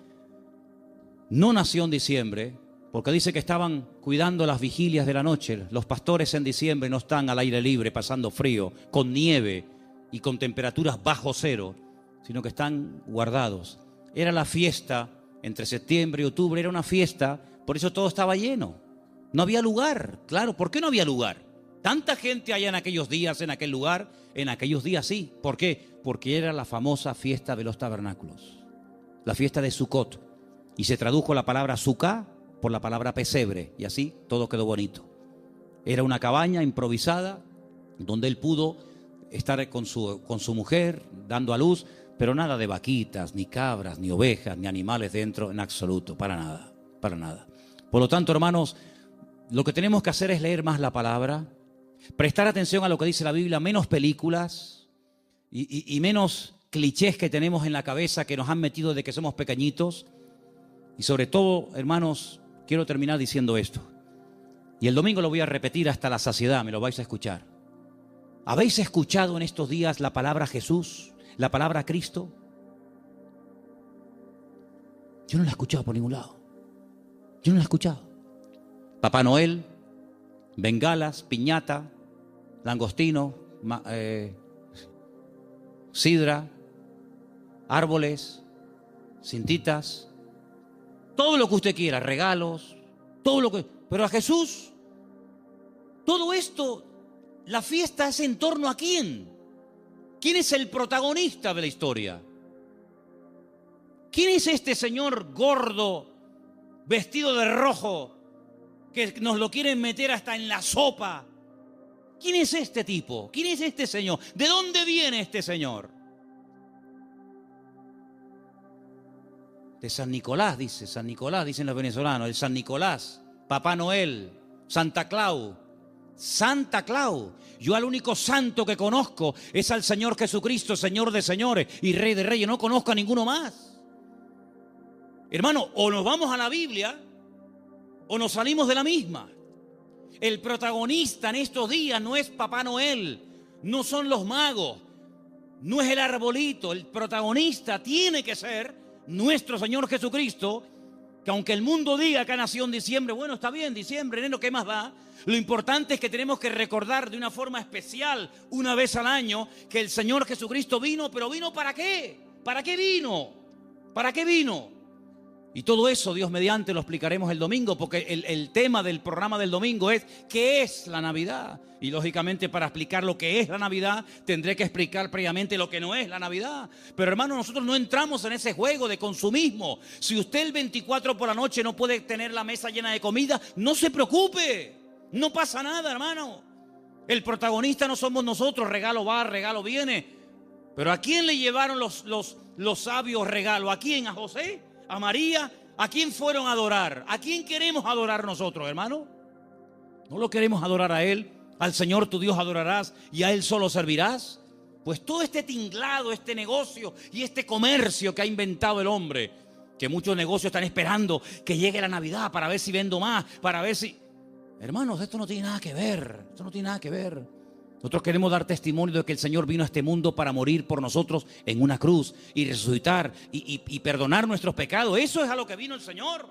no nació en diciembre, porque dice que estaban cuidando las vigilias de la noche. Los pastores en diciembre no están al aire libre, pasando frío, con nieve y con temperaturas bajo cero, sino que están guardados. Era la fiesta entre septiembre y octubre, era una fiesta, por eso todo estaba lleno. No había lugar, claro. ¿Por qué no había lugar? Tanta gente allá en aquellos días, en aquel lugar, en aquellos días sí. ¿Por qué? Porque era la famosa fiesta de los tabernáculos, la fiesta de Sucot. Y se tradujo la palabra Sucá por la palabra pesebre, y así todo quedó bonito. Era una cabaña improvisada donde él pudo estar con su mujer, dando a luz, pero nada de vaquitas, ni cabras, ni ovejas, ni animales dentro, en absoluto, para nada, para nada. Por lo tanto, hermanos, lo que tenemos que hacer es leer más la palabra, prestar atención a lo que dice la Biblia, menos películas y menos clichés que tenemos en la cabeza que nos han metido de que somos pequeñitos. Y sobre todo, hermanos, quiero terminar diciendo esto. Y el domingo lo voy a repetir hasta la saciedad, me lo vais a escuchar. ¿Habéis escuchado en estos días la palabra Jesús, la palabra Cristo? Yo no la he escuchado por ningún lado. Yo no la he escuchado. Papá Noel, bengalas, piñata, langostino, sidra, árboles, cintitas, todo lo que usted quiera, regalos, todo lo que... Pero a Jesús, todo esto, la fiesta es en torno a ¿quién? ¿Quién es el protagonista de la historia? ¿Quién es este señor gordo, vestido de rojo, que nos lo quieren meter hasta en la sopa? ¿Quién es este tipo? ¿Quién es este señor? ¿De dónde viene este señor? De San Nicolás, dicen los venezolanos, el San Nicolás, Papá Noel, Santa Claus. Santa Claus. Yo al único santo que conozco es al Señor Jesucristo, Señor de señores y Rey de reyes. No conozco a ninguno más. Hermano, o nos vamos a la Biblia o nos salimos de la misma. El protagonista en estos días no es Papá Noel, no son los magos, no es el arbolito. El protagonista tiene que ser nuestro Señor Jesucristo, que aunque el mundo diga que ha nacido en diciembre, bueno, está bien, diciembre, enero, ¿qué más da? Lo importante es que tenemos que recordar de una forma especial, una vez al año, que el Señor Jesucristo vino, pero ¿vino para qué? ¿Para qué vino? ¿Para qué vino? Y todo eso, Dios mediante, lo explicaremos el domingo, porque el tema del programa del domingo es ¿qué es la Navidad? Y lógicamente para explicar lo que es la Navidad, tendré que explicar previamente lo que no es la Navidad. Pero hermano, nosotros no entramos en ese juego de consumismo. Si usted el 24 por la noche no puede tener la mesa llena de comida, no se preocupe, no pasa nada, hermano. El protagonista no somos nosotros, regalo va, regalo viene. Pero ¿a quién le llevaron los sabios regalos? ¿A quién? ¿A José? ¿A María? ¿A quién fueron a adorar? ¿A quién queremos adorar nosotros, hermano? ¿No lo queremos adorar a Él? ¿Al Señor tu Dios adorarás y a Él solo servirás? Pues todo este tinglado, este negocio y este comercio que ha inventado el hombre, que muchos negocios están esperando que llegue la Navidad para ver si vendo más, para ver si... Hermanos, esto no tiene nada que ver, esto no tiene nada que ver. Nosotros queremos dar testimonio de que el Señor vino a este mundo para morir por nosotros en una cruz y resucitar y perdonar nuestros pecados. Eso es a lo que vino el Señor.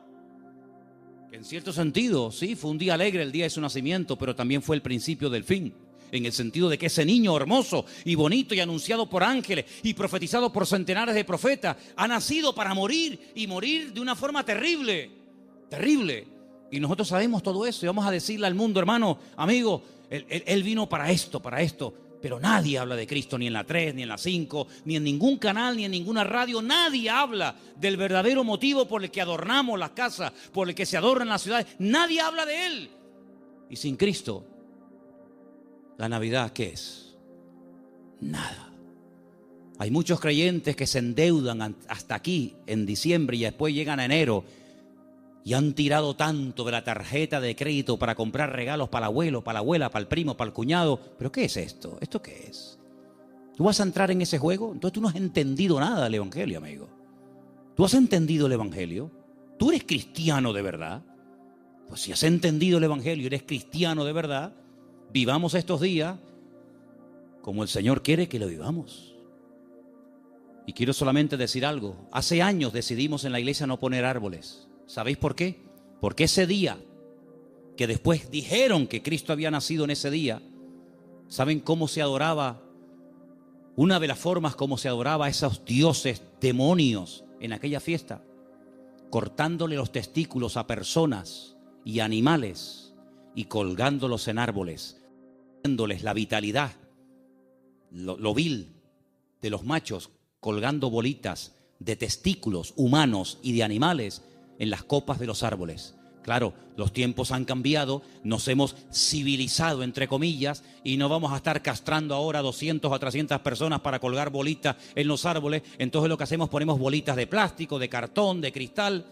Que en cierto sentido, sí, fue un día alegre el día de su nacimiento, pero también fue el principio del fin. En el sentido de que ese niño hermoso y bonito y anunciado por ángeles y profetizado por centenares de profetas ha nacido para morir y morir de una forma terrible, terrible. Y nosotros sabemos todo eso y vamos a decirle al mundo, hermano, amigo, Él vino para esto, pero nadie habla de Cristo, ni en la 3, ni en la 5, ni en ningún canal, ni en ninguna radio. Nadie habla del verdadero motivo por el que adornamos las casas, por el que se adornan las ciudades. Nadie habla de Él. Y sin Cristo, ¿la Navidad qué es? Nada. Hay muchos creyentes que se endeudan hasta aquí en diciembre y después llegan a enero y han tirado tanto de la tarjeta de crédito para comprar regalos para el abuelo, para la abuela, para el primo, para el cuñado. ¿Pero qué es esto? ¿Esto qué es? ¿Tú vas a entrar en ese juego? Entonces tú no has entendido nada del Evangelio, amigo. ¿Tú has entendido el Evangelio? ¿Tú eres cristiano de verdad? Pues si has entendido el Evangelio y eres cristiano de verdad, vivamos estos días como el Señor quiere que lo vivamos. Y quiero solamente decir algo. Hace años decidimos en la iglesia no poner árboles. ¿Sabéis por qué? Porque ese día, que después dijeron que Cristo había nacido en ese día, ¿saben cómo se adoraba? Una de las formas como se adoraba a esos dioses demonios en aquella fiesta, cortándole los testículos a personas y animales y colgándolos en árboles, dándoles la vitalidad, lo vil de los machos, colgando bolitas de testículos humanos y de animales en las copas de los árboles. Claro, los tiempos han cambiado, nos hemos civilizado, entre comillas, y no vamos a estar castrando ahora 200 o 300 personas para colgar bolitas en los árboles. Entonces lo que hacemos, ponemos bolitas de plástico, de cartón, de cristal.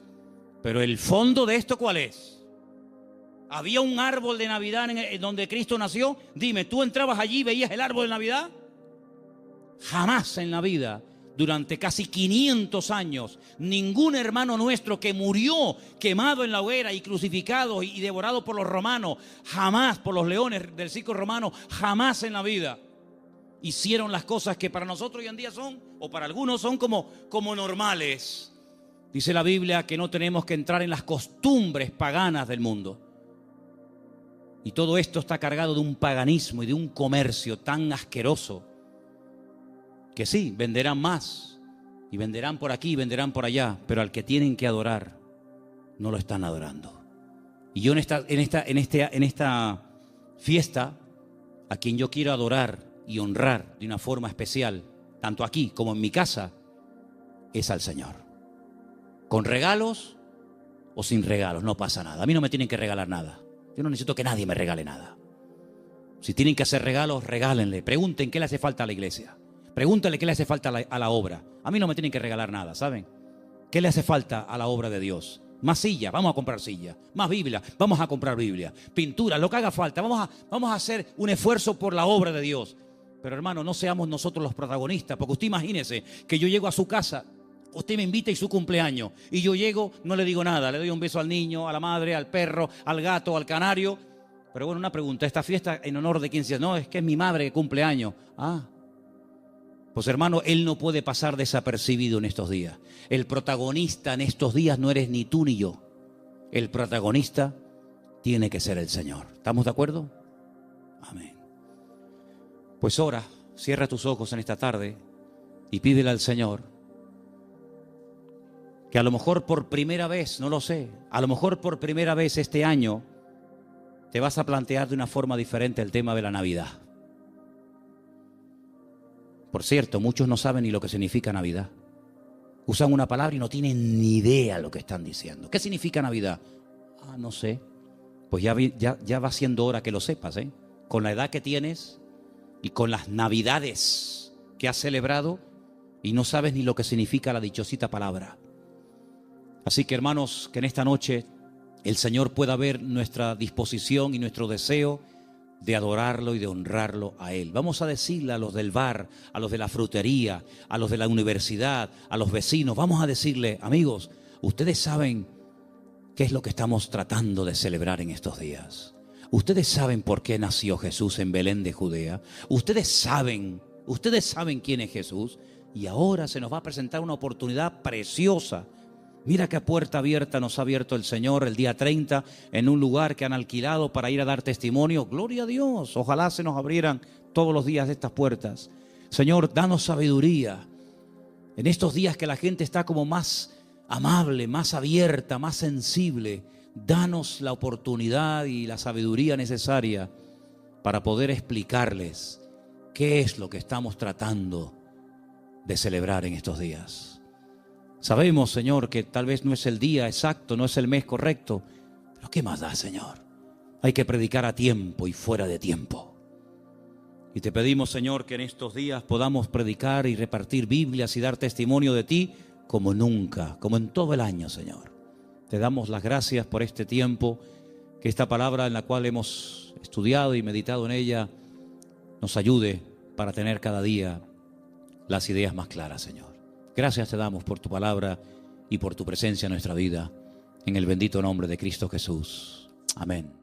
Pero el fondo de esto, ¿cuál es? ¿Había un árbol de Navidad en donde Cristo nació? Dime, ¿tú entrabas allí y veías el árbol de Navidad? Jamás en la vida. Durante casi 500 años, ningún hermano nuestro que murió quemado en la hoguera y crucificado y devorado por los romanos, jamás por los leones del circo romano, jamás en la vida hicieron las cosas que para nosotros hoy en día son, o para algunos son como normales. Dice la Biblia que no tenemos que entrar en las costumbres paganas del mundo. Y todo esto está cargado de un paganismo y de un comercio tan asqueroso, que sí, venderán más y venderán por aquí y venderán por allá, pero al que tienen que adorar no lo están adorando. Y yo en esta fiesta, a quien yo quiero adorar y honrar de una forma especial, tanto aquí como en mi casa, es al Señor. Con regalos o sin regalos, no pasa nada. A mí no me tienen que regalar nada. Yo no necesito que nadie me regale nada. Si tienen que hacer regalos, regálenle. Pregunten qué le hace falta a la iglesia. Pregúntale qué le hace falta a la obra. A mí no me tienen que regalar nada, ¿saben? ¿Qué le hace falta a la obra de Dios? Más silla, vamos a comprar silla. Más Biblia, vamos a comprar Biblia. Pintura, lo que haga falta. Vamos a hacer un esfuerzo por la obra de Dios. Pero hermano, no seamos nosotros los protagonistas. Porque usted imagínese que yo llego a su casa, usted me invita y su cumpleaños. Y yo llego, no le digo nada. Le doy un beso al niño, a la madre, al perro, al gato, al canario. Pero bueno, una pregunta. ¿Esta fiesta en honor de quién se hace? No, es que es mi madre que cumple años. Pues hermano, él no puede pasar desapercibido en estos días. El protagonista en estos días no eres ni tú ni yo. El protagonista tiene que ser el Señor. ¿Estamos de acuerdo? Amén. Pues ora, cierra tus ojos en esta tarde y pídele al Señor que a lo mejor por primera vez, no lo sé, a lo mejor por primera vez este año te vas a plantear de una forma diferente el tema de la Navidad. Por cierto, muchos no saben ni lo que significa Navidad. Usan una palabra y no tienen ni idea lo que están diciendo. ¿Qué significa Navidad? No sé. Pues ya va siendo hora que lo sepas, ¿eh? Con la edad que tienes y con las Navidades que has celebrado y no sabes ni lo que significa la dichosita palabra. Así que hermanos, que en esta noche el Señor pueda ver nuestra disposición y nuestro deseo de adorarlo y de honrarlo a Él. Vamos a decirle a los del bar, a los de la frutería, a los de la universidad, a los vecinos, vamos a decirle, amigos, ustedes saben qué es lo que estamos tratando de celebrar en estos días. Ustedes saben por qué nació Jesús en Belén de Judea. Ustedes saben quién es Jesús. Y ahora se nos va a presentar una oportunidad preciosa. Mira qué puerta abierta nos ha abierto el Señor el día 30 en un lugar que han alquilado para ir a dar testimonio. Gloria a Dios. Ojalá se nos abrieran todos los días estas puertas. Señor, danos sabiduría. En estos días que la gente está como más amable, más abierta, más sensible, danos la oportunidad y la sabiduría necesaria para poder explicarles qué es lo que estamos tratando de celebrar en estos días. Sabemos, Señor, que tal vez no es el día exacto, no es el mes correcto, pero ¿qué más da, Señor? Hay que predicar a tiempo y fuera de tiempo. Y te pedimos, Señor, que en estos días podamos predicar y repartir Biblias y dar testimonio de ti como nunca, como en todo el año, Señor. Te damos las gracias por este tiempo, que esta palabra en la cual hemos estudiado y meditado en ella nos ayude para tener cada día las ideas más claras, Señor. Gracias te damos por tu palabra y por tu presencia en nuestra vida. En el bendito nombre de Cristo Jesús. Amén.